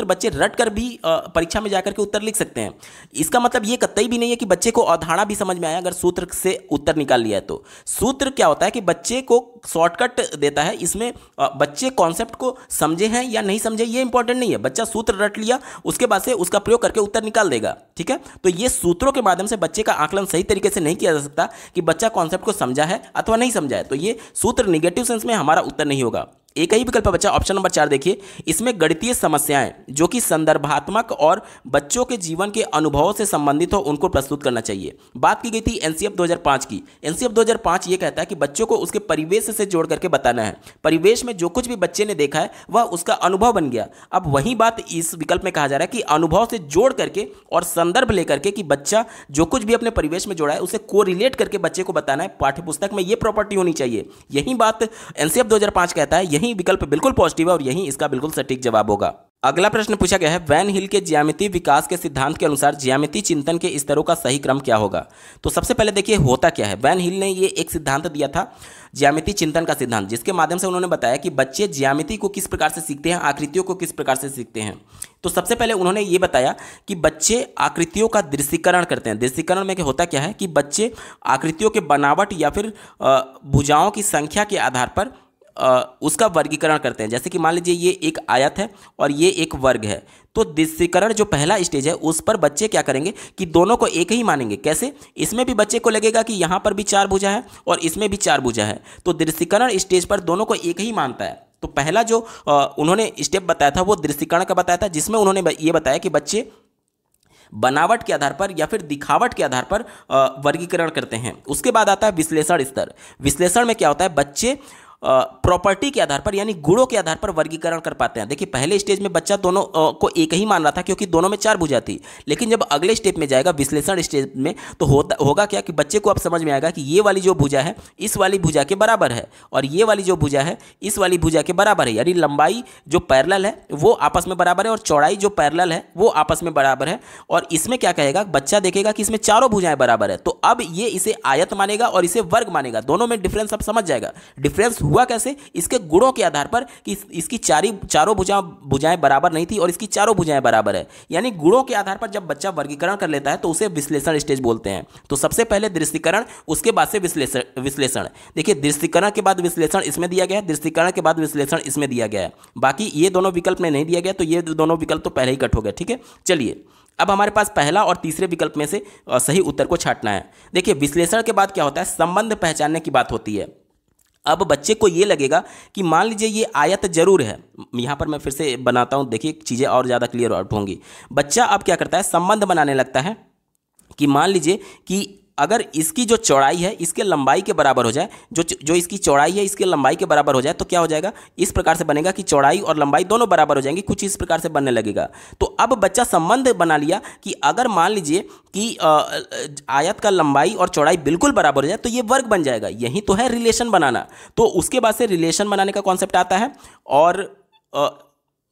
बच्चे रट कर भी परीक्षा में जाकर के उत्तर लिख सकते हैं। इसका मतलब ये कतई भी नहीं है कि बच्चे को अवधारणा भी समझ में आया अगर सूत्र से उत्तर निकाल लिया है। तो सूत्र क्या होता है कि बच्चे को शॉर्टकट देता है, इसमें बच्चे कॉन्सेप्ट को समझे हैं या नहीं समझे ये इंपॉर्टेंट नहीं है, बच्चा सूत्र रट लिया उसके बाद से उसका प्रयोग करके उत्तर निकाल देगा, ठीक है। तो ये सूत्रों के माध्यम से बच्चे का आकलन सही तरीके से नहीं किया जा सकता कि बच्चा कॉन्सेप्ट को समझा है अथवा नहीं समझा है, तो ये सूत्र निगेटिव सेंस में हमारा उत्तर नहीं होगा। एक ही विकल्प बच्चा ऑप्शन नंबर 4 देखिए, इसमें गणितीय समस्याएं जो कि संदर्भात्मक और बच्चों के जीवन के अनुभवों से संबंधित हो उनको प्रस्तुत करना चाहिए। बात की गई थी एनसीएफ 2005 की। एनसीएफ 2005 ये कहता है कि बच्चों को उसके परिवेश से जोड़ करके बताना है, परिवेश में जो कुछ भी बच्चे ने देखा है वह उसका अनुभव बन गया। अब वही बात इस विकल्प में कहा जा रहा है कि अनुभव से जोड़ करके और संदर्भ लेकर के कि बच्चा जो कुछ भी अपने परिवेश में जोड़ा है उसे कोरिलेट करके बच्चे को बताना है, पाठ्यपुस्तक में ये प्रॉपर्टी होनी चाहिए। यही बात एनसीएफ 2005 कहता है, यही विकल्प बिल्कुल पॉजिटिव है और यही इसका बिल्कुल सटीक जवाब होगा। अगला प्रश्न पूछा गया है, वैन हिल के ज्यामितीय विकास के सिद्धांत के अनुसार ज्यामितीय चिंतन के स्तरों का सही क्रम क्या होगा। तो सबसे पहले देखिए होता क्या है, वैन हिल ने ये एक सिद्धांत दिया था ज्यामितीय चिंतन का सिद्धांत, जिसके माध्यम से उन्होंने बताया कि बच्चे ज्यामिति को किस प्रकार से सीखते हैं, आकृतियों को किस प्रकार से सीखते हैं। तो सबसे पहले उन्होंने ये बताया कि बच्चे आकृतियों का दृश्यीकरण करते हैं। दृश्यीकरण में होता क्या है कि बच्चे आकृतियों के बनावट या फिर भुजाओं की संख्या के आधार पर उसका वर्गीकरण करते हैं। जैसे कि मान लीजिए ये एक आयत है और ये एक वर्ग है, तो दृश्यीकरण जो पहला स्टेज है उस पर बच्चे क्या करेंगे कि दोनों को एक ही मानेंगे। कैसे? इसमें भी बच्चे को लगेगा कि यहाँ पर भी 4 भुजा है और इसमें भी 4 भुजा है, तो दृश्यीकरण स्टेज पर दोनों को एक ही मानता है। तो पहला जो उन्होंने स्टेप बताया था वो दृश्यीकरण का बताया था, जिसमें उन्होंने ये बताया कि बच्चे बनावट के आधार पर या फिर दिखावट के आधार पर वर्गीकरण करते हैं। उसके बाद आता है विश्लेषण स्तर। विश्लेषण में क्या होता है, बच्चे प्रॉपर्टी के आधार पर यानी गुणों के आधार पर वर्गीकरण कर पाते हैं। देखिए पहले स्टेज में बच्चा दोनों को एक ही मान रहा था क्योंकि दोनों में 4 भुजा थी, लेकिन जब अगले स्टेप में जाएगा विश्लेषण स्टेज में तो होगा क्या कि बच्चे को अब समझ में आएगा कि ये वाली जो भुजा है इस वाली भुजा के बराबर है और ये वाली जो भुजा है इस वाली भुजा के बराबर है, यानी लंबाई जो पैरेलल है वो आपस में बराबर है और चौड़ाई जो पैरेलल है वो आपस में बराबर है। और इसमें क्या कहेगा, बच्चा देखेगा कि इसमें चारों भुजाएं बराबर है, तो अब ये इसे आयत मानेगा और इसे वर्ग मानेगा। दोनों में डिफरेंस अब समझ जाएगा। डिफरेंस हुआ कैसे, इसके गुणों के आधार पर कि इसकी चारों भुजाएं बराबर नहीं थी और इसकी चारों भुजाएं बराबर है, यानी गुणों के आधार पर जब बच्चा वर्गीकरण कर लेता है तो उसे विश्लेषण स्टेज बोलते हैं। तो सबसे पहले दृश्यीकरण, उसके बाद से विश्लेषण। देखिए दृश्यीकरण के बाद विश्लेषण इसमें दिया गया है, दृश्यीकरण के बाद विश्लेषण इसमें दिया गया है, बाकी ये दोनों विकल्प में नहीं दिया गया, तो ये दोनों विकल्प तो पहले ही कट हो गए। ठीक है, चलिए अब हमारे पास पहला और तीसरे विकल्प में से सही उत्तर को छांटना है। देखिए विश्लेषण के बाद क्या होता है, संबंध पहचानने की बात होती है। अब बच्चे को ये लगेगा कि मान लीजिए ये आयत जरूर है, यहाँ पर मैं फिर से बनाता हूँ, देखिए चीज़ें और ज़्यादा क्लियर आउट होंगी। बच्चा अब क्या करता है, संबंध बनाने लगता है कि मान लीजिए कि अगर इसकी जो चौड़ाई है इसके लंबाई के बराबर हो जाए, जो इसकी चौड़ाई है इसके लंबाई के बराबर हो जाए, तो क्या हो जाएगा, इस प्रकार से बनेगा कि चौड़ाई और लंबाई दोनों बराबर हो जाएंगी, कुछ इस प्रकार से बनने लगेगा। तो अब बच्चा संबंध बना लिया कि अगर मान लीजिए कि आयत का लंबाई और चौड़ाई बिल्कुल बराबर हो जाए तो ये वर्ग बन जाएगा। यही तो है रिलेशन बनाना। तो उसके बाद से रिलेशन बनाने का कॉन्सेप्ट आता है और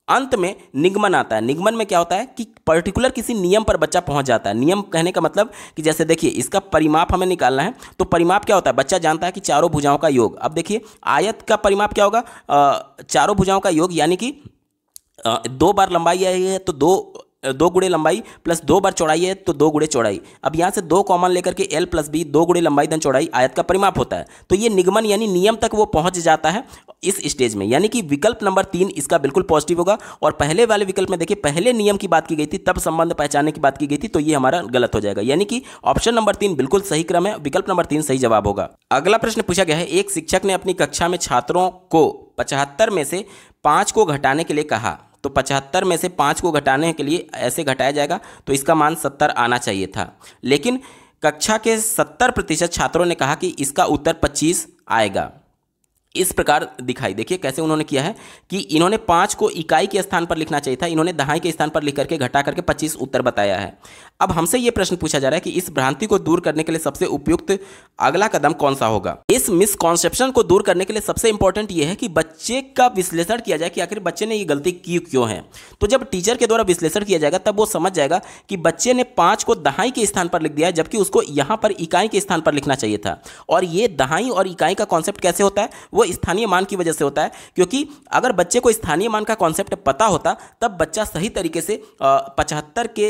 अंत में निगमन आता है। निगमन में क्या होता है कि पर्टिकुलर किसी नियम पर बच्चा पहुंच जाता है। नियम कहने का मतलब कि जैसे देखिए इसका परिमाप हमें निकालना है, तो परिमाप क्या होता है, बच्चा जानता है कि चारों भुजाओं का योग। अब देखिए आयत का परिमाप क्या होगा, चारों भुजाओं का योग, यानी कि 2 बार लंबाई आई है तो 2 2 गुणे लंबाई प्लस 2 बार चौड़ाई है तो 2 गुणे चौड़ाई। अब यहाँ से 2 कॉमन लेकर के l प्लस बी 2 गुणे लंबाई धन चौड़ाई आयत का परिमाप होता है। तो ये निगमन यानी नियम तक वो पहुंच जाता है इस स्टेज में, यानी कि विकल्प नंबर 3 इसका बिल्कुल पॉजिटिव होगा। और पहले वाले विकल्प में देखिए पहले नियम की बात की गई थी, तब संबंध पहचानने की बात की गई थी, तो ये हमारा गलत हो जाएगा, यानी कि ऑप्शन नंबर 3 बिल्कुल सही क्रम है, विकल्प नंबर 3 सही जवाब होगा। अगला प्रश्न पूछा गया है, एक शिक्षक ने अपनी कक्षा में छात्रों को 75 में से 5 को घटाने के लिए कहा। तो 75 में से 5 को घटाने के लिए ऐसे घटाया जाएगा तो इसका मान 70 आना चाहिए था, लेकिन कक्षा के 70% छात्रों ने कहा कि इसका उत्तर 25 आएगा। इस प्रकार दिखाई, देखिए कैसे उन्होंने किया है कि इन्होंने 5 को इकाई के स्थान पर लिखना चाहिए था, इन्होंने दहाई के स्थान पर लिख करके घटा करके 25 उत्तर बताया है। अब हमसे यह प्रश्न पूछा जा रहा है कि इस भ्रांति को दूर करने के लिए सबसे उपयुक्त अगला कदम कौन सा होगा। इस मिसकॉन्सेप्शन को दूर करने के लिए सबसे इंपॉर्टेंट यह है कि बच्चे का विश्लेषण किया जाए कि आखिर बच्चे ने ये गलती की क्यों है। तो जब टीचर के द्वारा विश्लेषण किया जाएगा तब वो समझ जाएगा कि बच्चे ने 5 को दहाई के स्थान पर लिख दिया है, जबकि उसको यहां पर इकाई के स्थान पर लिखना चाहिए था। और ये दहाई और इकाई का कॉन्सेप्ट कैसे होता है, वो स्थानीय मान की वजह से होता है, क्योंकि अगर बच्चे को स्थानीय मान का कॉन्सेप्ट पता होता तब बच्चा सही तरीके से 75 के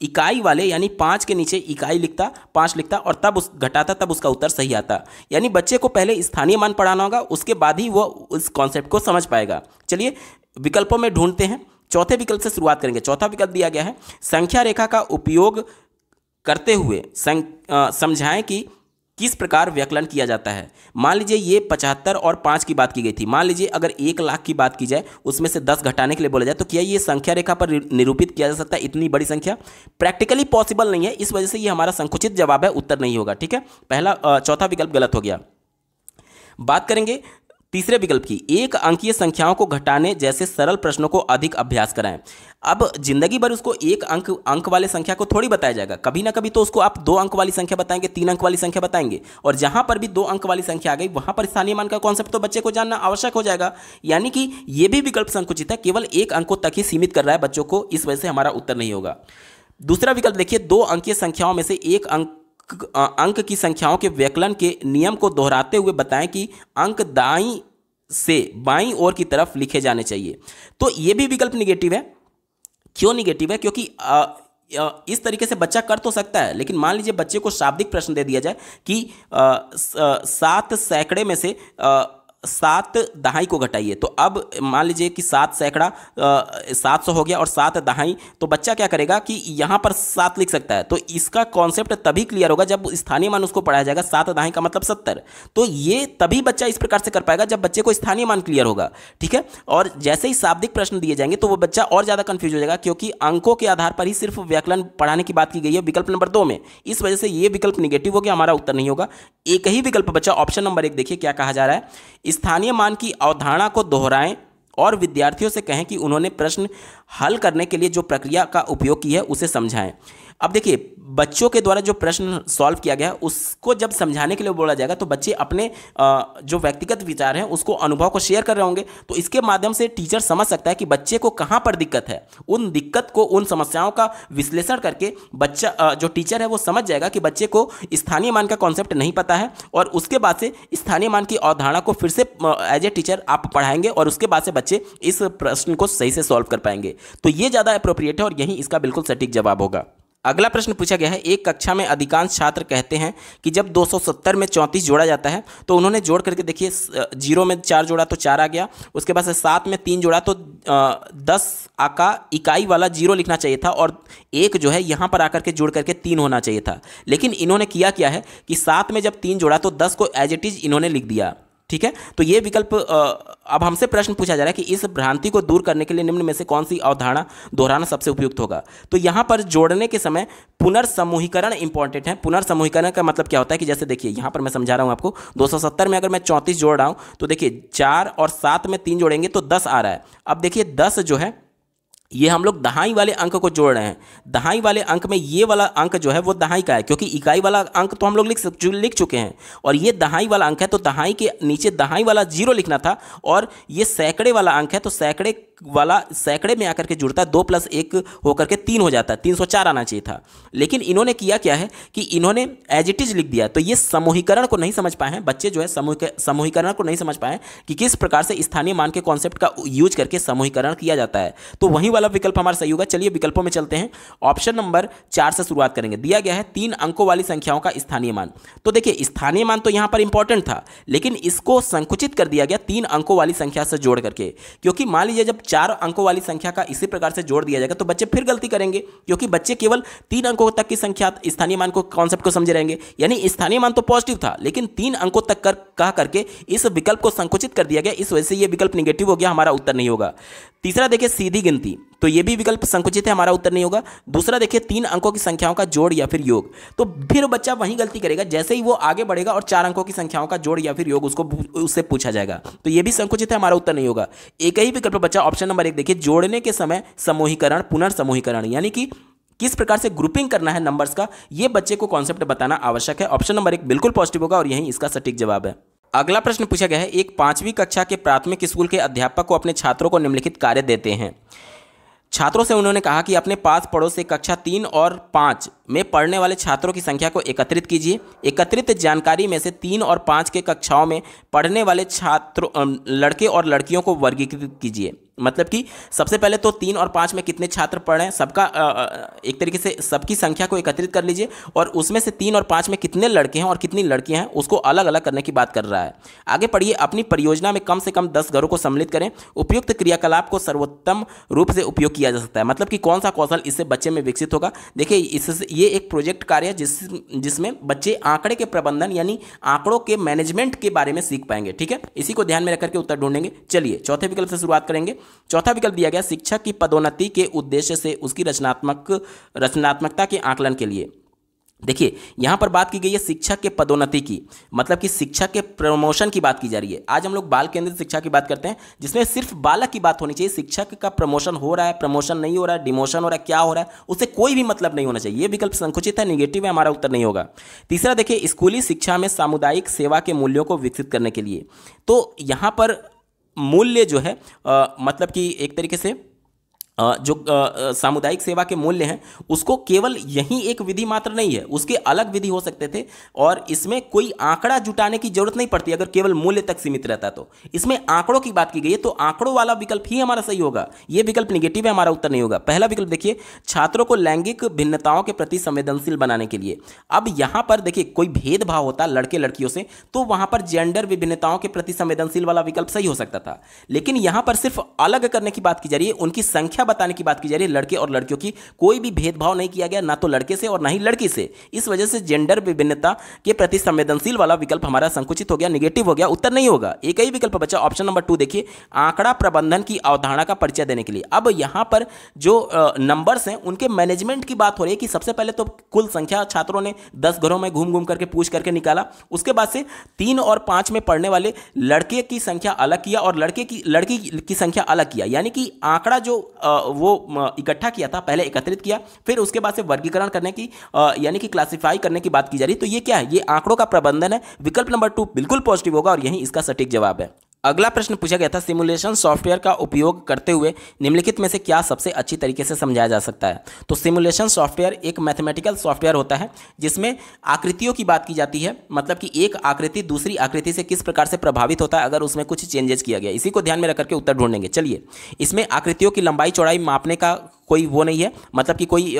इकाई वाले यानी 5 के नीचे इकाई लिखता, 5 लिखता और तब उस घटाता, तब उसका उत्तर सही आता। यानी बच्चे को पहले स्थानीय मान पढ़ाना होगा, उसके बाद ही वो उस कॉन्सेप्ट को समझ पाएगा। चलिए विकल्पों में ढूंढते हैं, चौथे विकल्प से शुरुआत करेंगे। चौथा विकल्प दिया गया है, संख्या रेखा का उपयोग करते हुए समझाएं कि किस प्रकार व्यकलन किया जाता है। मान लीजिए ये 75 और 5 की बात की गई थी, मान लीजिए अगर 1 लाख की बात की जाए, उसमें से 10 घटाने के लिए बोला जाए, तो क्या ये संख्या रेखा पर निरूपित किया जा सकता है इतनी बड़ी संख्या? प्रैक्टिकली पॉसिबल नहीं है, इस वजह से ये हमारा संकुचित जवाब है, उत्तर नहीं होगा। ठीक है, चौथा विकल्प गलत हो गया। बात करेंगे तीसरे विकल्प की, एक अंकीय संख्याओं को घटाने जैसे सरल प्रश्नों को अधिक अभ्यास कराएं। अब जिंदगी भर उसको एक अंक वाले संख्या को थोड़ी बताया जाएगा, कभी ना कभी तो उसको आप 2 अंक वाली संख्या बताएंगे, 3 अंक वाली संख्या बताएंगे, और जहां पर भी 2 अंक वाली संख्या आ गई वहां पर स्थानीय मान का कॉन्सेप्ट तो बच्चे को जानना आवश्यक हो जाएगा। यानी कि यह भी विकल्प संकुचित है, केवल 1 अंकों तक ही सीमित कर रहा है बच्चों को, इस वजह से हमारा उत्तर नहीं होगा। दूसरा विकल्प देखिए, 2 अंकीय संख्याओं में से एक अंक की संख्याओं के व्यकलन के नियम को दोहराते हुए बताएं कि अंक दाईं से बाईं ओर की तरफ लिखे जाने चाहिए। तो यह भी विकल्प निगेटिव है। क्यों निगेटिव है? क्योंकि इस तरीके से बच्चा कर तो सकता है, लेकिन मान लीजिए बच्चे को शाब्दिक प्रश्न दे दिया जाए कि 7 सैकड़े में से 7 दहाई को घटाइए, तो अब मान लीजिए कि 7 सैकड़ा 700 हो गया और 7 दहाई, तो बच्चा क्या करेगा कि यहाँ पर 7 लिख सकता है। तो इसका कॉन्सेप्ट तभी क्लियर होगा जब स्थानीय मान उसको पढ़ाया जाएगा, 7 दहाई का मतलब 70। तो ये तभी बच्चा इस प्रकार से कर पाएगा जब बच्चे को स्थानीय मान क्लियर होगा। ठीक है, और जैसे ही शाब्दिक प्रश्न दिए जाएंगे तो वो बच्चा और ज़्यादा कन्फ्यूज हो जाएगा, क्योंकि अंकों के आधार पर ही सिर्फ व्याकरण पढ़ाने की बात की गई है विकल्प नंबर 2 में। इस वजह से ये विकल्प निगेटिव हो गया, हमारा उत्तर नहीं होगा। एक ही विकल्प बच्चा ऑप्शन नंबर 1, देखिए क्या कहा जा रहा है, स्थानीय मान की अवधारणा को दोहराएं और विद्यार्थियों से कहें कि उन्होंने प्रश्न हल करने के लिए जो प्रक्रिया का उपयोग की है उसे समझाएं। अब देखिए बच्चों के द्वारा जो प्रश्न सॉल्व किया गया उसको जब समझाने के लिए बोला जाएगा तो बच्चे अपने जो व्यक्तिगत विचार हैं उसको अनुभव को शेयर कर रहे होंगे, तो इसके माध्यम से टीचर समझ सकता है कि बच्चे को कहाँ पर दिक्कत है। उन दिक्कत को, उन समस्याओं का विश्लेषण करके बच्चा जो टीचर है वो समझ जाएगा कि बच्चे को स्थानीय मान का कॉन्सेप्ट नहीं पता है, और उसके बाद से स्थानीय मान की अवधारणा को फिर से एज ए टीचर आप पढ़ाएंगे और उसके बाद से बच्चे इस प्रश्न को सही से सॉल्व कर पाएंगे। तो ये ज़्यादा अप्रोप्रिएट है और यही इसका बिल्कुल सटीक जवाब होगा। अगला प्रश्न पूछा गया है, एक कक्षा में अधिकांश छात्र कहते हैं कि जब 270 में 34 जोड़ा जाता है तो उन्होंने जोड़ करके देखिए 0 में 4 जोड़ा तो 4 आ गया, उसके बाद से 7 में 3 जोड़ा तो 10 का इकाई वाला 0 लिखना चाहिए था, और 1 जो है यहाँ पर आकर के जोड़ करके 3 होना चाहिए था। लेकिन इन्होंने किया क्या है कि 7 में जब 3 जोड़ा तो 10 को एज इट इज इन्होंने लिख दिया। ठीक है, तो ये विकल्प अब हमसे प्रश्न पूछा जा रहा है कि इस भ्रांति को दूर करने के लिए निम्न में से कौन सी अवधारणा दोहराना सबसे उपयुक्त होगा। तो यहाँ पर जोड़ने के समय पुनर्समूहीकरण इंपॉर्टेंट है। पुनर्समूहीकरण का मतलब क्या होता है कि जैसे देखिए यहाँ पर मैं समझा रहा हूँ आपको, 270 में अगर मैं 34 जोड़ रहा हूँ तो देखिए 4 और 7 में 3 जोड़ेंगे तो 10 आ रहा है। अब देखिए 10 जो है ये हम लोग दहाई वाले अंक को जोड़ रहे हैं। दहाई वाले अंक में ये वाला अंक जो है वो दहाई का है, क्योंकि इकाई वाला अंक तो हम लोग लिख चुके हैं, और ये दहाई वाला अंक है तो दहाई के नीचे दहाई वाला 0 लिखना था, और ये सैकड़े वाला अंक है तो सैकड़े वाला सैकड़े में आकर के जुड़ता है, 2 + 1 होकर के 3 हो जाता है, 304 आना चाहिए था। लेकिन इन्होंने किया क्या है कि इन्होंने एज इट इज लिख दिया। तो ये समूहीकरण को नहीं समझ पाए हैं बच्चे, जो है समूहीकरण को नहीं समझ पाए कि किस प्रकार से स्थानीय मान के कॉन्सेप्ट का यूज करके समूहीकरण किया जाता है। तो वही वाला विकल्प हमारा सही होगा। चलिए विकल्पों में चलते हैं। ऑप्शन नंबर 4 से शुरुआत करेंगे। दिया गया है 3 अंकों वाली संख्याओं का स्थानीय मान। तो देखिए स्थानीय मान तो यहां पर इंपॉर्टेंट था, लेकिन इसको संकुचित कर दिया गया 3 अंकों वाली संख्या से जोड़ करके, क्योंकि मान लीजिए जब 4 अंकों वाली संख्या का इसी प्रकार से जोड़ दिया जाएगा तो बच्चे फिर गलती करेंगे, क्योंकि बच्चे केवल 3 अंकों तक की संख्या स्थानीय मान को कॉन्सेप्ट को समझे रहेंगे। यानी स्थानीय मान तो पॉजिटिव था, लेकिन 3 अंकों तक कह करके इस विकल्प को संकुचित कर दिया गया, इस वजह से यह विकल्प निगेटिव हो गया, हमारा उत्तर नहीं होगा। तीसरा देखिए सीधी गिनती, तो यह भी विकल्प संकुचित है, हमारा उत्तर नहीं होगा। दूसरा देखिए 3 अंकों की संख्याओं का जोड़ या फिर योग, तो फिर बच्चा वही गलती करेगा, जैसे ही वो आगे बढ़ेगा और 4 अंकों की संख्याओं का जोड़ या फिर योग उससे पूछा जाएगा, तो यह भी संकुचित है, हमारा उत्तर नहीं होगा। एक ही विकल्प बच्चा ऑप्शन नंबर 1 देखिए, जोड़ने के समय समूहीकरण पुनर्समूहीकरण, यानी कि किस प्रकार से ग्रुपिंग करना है नंबर्स का, यह बच्चे को कॉन्सेप्ट बताना आवश्यक है। ऑप्शन नंबर 1 बिल्कुल पॉजिटिव होगा और यही इसका सटीक जवाब है। अगला प्रश्न पूछा गया है, एक 5वीं कक्षा के प्राथमिक स्कूल के अध्यापक को अपने छात्रों को निम्नलिखित कार्य देते हैं। छात्रों से उन्होंने कहा कि अपने पास पड़ोस से कक्षा 3 और 5 में पढ़ने वाले छात्रों की संख्या को एकत्रित कीजिए। एकत्रित जानकारी में से 3 और 5 के कक्षाओं में पढ़ने वाले छात्रों लड़के और लड़कियों को वर्गीकृत कीजिए। मतलब कि सबसे पहले तो 3 और 5 में कितने छात्र पढ़ रहे हैं, सबका एक तरीके से सबकी संख्या को एकत्रित कर लीजिए, और उसमें से 3 और 5 में कितने लड़के हैं और कितनी लड़कियां हैं उसको अलग अलग करने की बात कर रहा है। आगे पढ़िए, अपनी परियोजना में कम से कम 10 घरों को सम्मिलित करें। उपयुक्त क्रियाकलाप को सर्वोत्तम रूप से उपयोग किया जा सकता है। मतलब कि कौन सा कौशल इससे बच्चे में विकसित होगा। देखिए इससे ये एक प्रोजेक्ट कार्य है जिसमें बच्चे आंकड़े के प्रबंधन यानी आंकड़ों के मैनेजमेंट के बारे में सीख पाएंगे। ठीक है, इसी को ध्यान में रखकर के उत्तर ढूंढेंगे। चलिए चौथे विकल्प से शुरुआत करेंगे। चौथा विकल्प दिया गया, शिक्षक की पदोन्नति के उद्देश्य से उसकी रचनात्मकता के आकलन के लिए। देखिए यहां पर बात की गई है शिक्षक के पदोन्नति की, मतलब कि शिक्षक के प्रमोशन की बात की जा रही है। आज हम लोग बाल केंद्रित शिक्षा की बात करते हैं, जिसमें सिर्फ बालक की बात होनी चाहिए। शिक्षक का प्रमोशन हो रहा है, प्रमोशन नहीं हो रहा है, डिमोशन हो रहा है, क्या हो रहा है, उससे कोई भी मतलब नहीं होना चाहिए। यह विकल्प संकुचित है, निगेटिव है, हमारा उत्तर नहीं होगा। तीसरा देखिए, स्कूली शिक्षा में सामुदायिक सेवा के मूल्यों को विकसित करने के लिए। तो यहां पर मूल्य जो है मतलब कि एक तरीके से जो सामुदायिक सेवा के मूल्य हैं उसको केवल यही एक विधि मात्र नहीं है, उसके अलग विधि हो सकते थे, और इसमें कोई आंकड़ा जुटाने की जरूरत नहीं पड़ती अगर केवल मूल्य तक सीमित रहता। तो इसमें आंकड़ों की बात की गई है, तो आंकड़ों वाला विकल्प ही हमारा सही होगा। यह विकल्प निगेटिव है, हमारा उत्तर नहीं होगा। पहला विकल्प देखिए, छात्रों को लैंगिक भिन्नताओं के प्रति संवेदनशील बनाने के लिए। अब यहां पर देखिए कोई भेदभाव होता लड़के लड़कियों से, तो वहां पर जेंडर विभिन्नताओं के प्रति संवेदनशील वाला विकल्प सही हो सकता था, लेकिन यहां पर सिर्फ अलग करने की बात की जा रही है, उनकी संख्या बताने की बात की जा रही है। लड़के और लड़कियों की कोई भी भेदभाव नहीं किया गया, ना तो लड़के से और ना ही लड़की से। इस वजह से जेंडर विभिन्नता के प्रति संवेदनशील वाला विकल्प हमारा संकुचित हो गया, निगेटिव हो गया, उत्तर नहीं होगा। एक ही विकल्प बचा ऑप्शन नंबर 2 देखिए, आंकड़ा प्रबंधन की अवधारणा का परिचय देने के लिए। अब यहां पर जो नंबर्स हैं उनके मैनेजमेंट की बात हो रही है कि सबसे पहले तो कुल संख्या छात्रों ने 10 घरों में घूम घूम करके पूछ करके निकाला, उसके बाद से 3 और 5 में पढ़ने वाले लड़के की संख्या अलग किया और लड़की की संख्या अलग किया। यानी कि आंकड़ा जो वो इकट्ठा किया था, पहले एकत्रित किया, फिर उसके बाद से वर्गीकरण करने की यानी कि क्लासिफाई करने की बात की जा रही है। तो ये क्या है, ये आंकड़ों का प्रबंधन है। विकल्प नंबर 2 बिल्कुल पॉजिटिव होगा और यही इसका सटीक जवाब है। अगला प्रश्न पूछा गया था, सिमुलेशन सॉफ्टवेयर का उपयोग करते हुए निम्नलिखित में से क्या सबसे अच्छी तरीके से समझाया जा सकता है। तो सिमुलेशन सॉफ्टवेयर एक मैथमेटिकल सॉफ्टवेयर होता है जिसमें आकृतियों की बात की जाती है, मतलब कि एक आकृति दूसरी आकृति से किस प्रकार से प्रभावित होता है अगर उसमें कुछ चेंजेस किया गया। इसी को ध्यान में रख करके उत्तर ढूंढेंगे। चलिए, इसमें आकृतियों की लंबाई चौड़ाई मापने का कोई वो नहीं है, मतलब कि कोई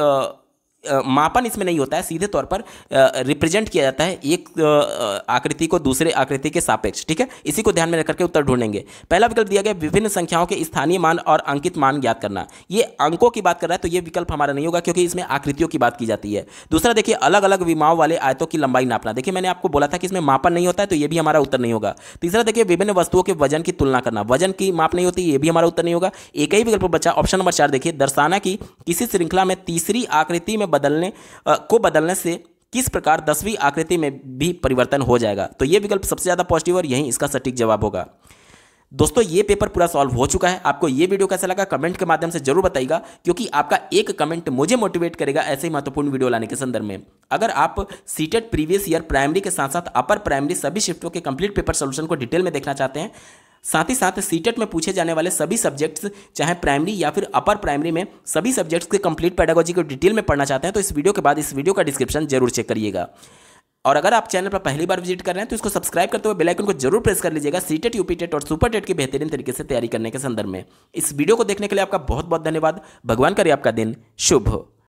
मापन इसमें नहीं होता है, सीधे तौर पर रिप्रेजेंट किया जाता है एक आकृति को दूसरे आकृति के सापेक्ष। ठीक है, इसी को ध्यान में रखकर के उत्तर ढूंढेंगे। पहला विकल्प दिया गया, विभिन्न संख्याओं के स्थानीय मान और अंकित मान ज्ञात करना। ये अंकों की बात कर रहा है, तो ये विकल्प हमारा नहीं होगा क्योंकि इसमें आकृतियों की बात की जाती है। दूसरा देखिए, अलग अलग विमाओं वाले आयतों की लंबाई नापना। देखिए मैंने आपको बोला था कि इसमें मापन नहीं होता है, तो ये भी हमारा उत्तर नहीं होगा। तीसरा देखिए, विभिन्न वस्तुओं के वजन की तुलना करना। वजन की माप नहीं होती, ये भी हमारा उत्तर नहीं होगा। एक ही विकल्प बचा ऑप्शन नंबर 4 देखिए, दर्शाना कि किसी श्रृंखला में तीसरी आकृति में बदलने से किस प्रकार 10वीं आकृति में भी परिवर्तन हो जाएगा। तो यह विकल्प सबसे ज्यादा पॉजिटिव और यही इसका सटीक जवाब होगा। दोस्तों ये पेपर पूरा सॉल्व हो चुका है। आपको ये वीडियो कैसा लगा कमेंट के माध्यम से जरूर बताइएगा, क्योंकि आपका एक कमेंट मुझे मोटिवेट करेगा ऐसे ही महत्वपूर्ण वीडियो लाने के संदर्भ में। अगर आप सीटेट प्रीवियस ईयर प्राइमरी के साथ साथ अपर प्राइमरी सभी शिफ्टों के कंप्लीट पेपर सोल्यूशन को डिटेल में देखना चाहते हैं, साथ ही साथ सीटेट में पूछे जाने वाले सभी सब्जेक्ट्स चाहे प्राइमरी या फिर अपर प्राइमरी में सभी सब्जेक्ट्स के कंप्लीट पेडागोजी को डिटेल में पढ़ना चाहते हैं, तो इस वीडियो के बाद इस वीडियो का डिस्क्रिप्शन जरूर चेक करिएगा। और अगर आप चैनल पर पहली बार विजिट कर रहे हैं तो इसको सब्सक्राइब करते हुए बेल आइकन को जरूर प्रेस कर लीजिएगा सीटेट, यूपी टेट और सुपर टेट की बेहतरीन तरीके से तैयारी करने के संदर्भ में। इस वीडियो को देखने के लिए आपका बहुत बहुत धन्यवाद। भगवान करे आपका दिन शुभ हो।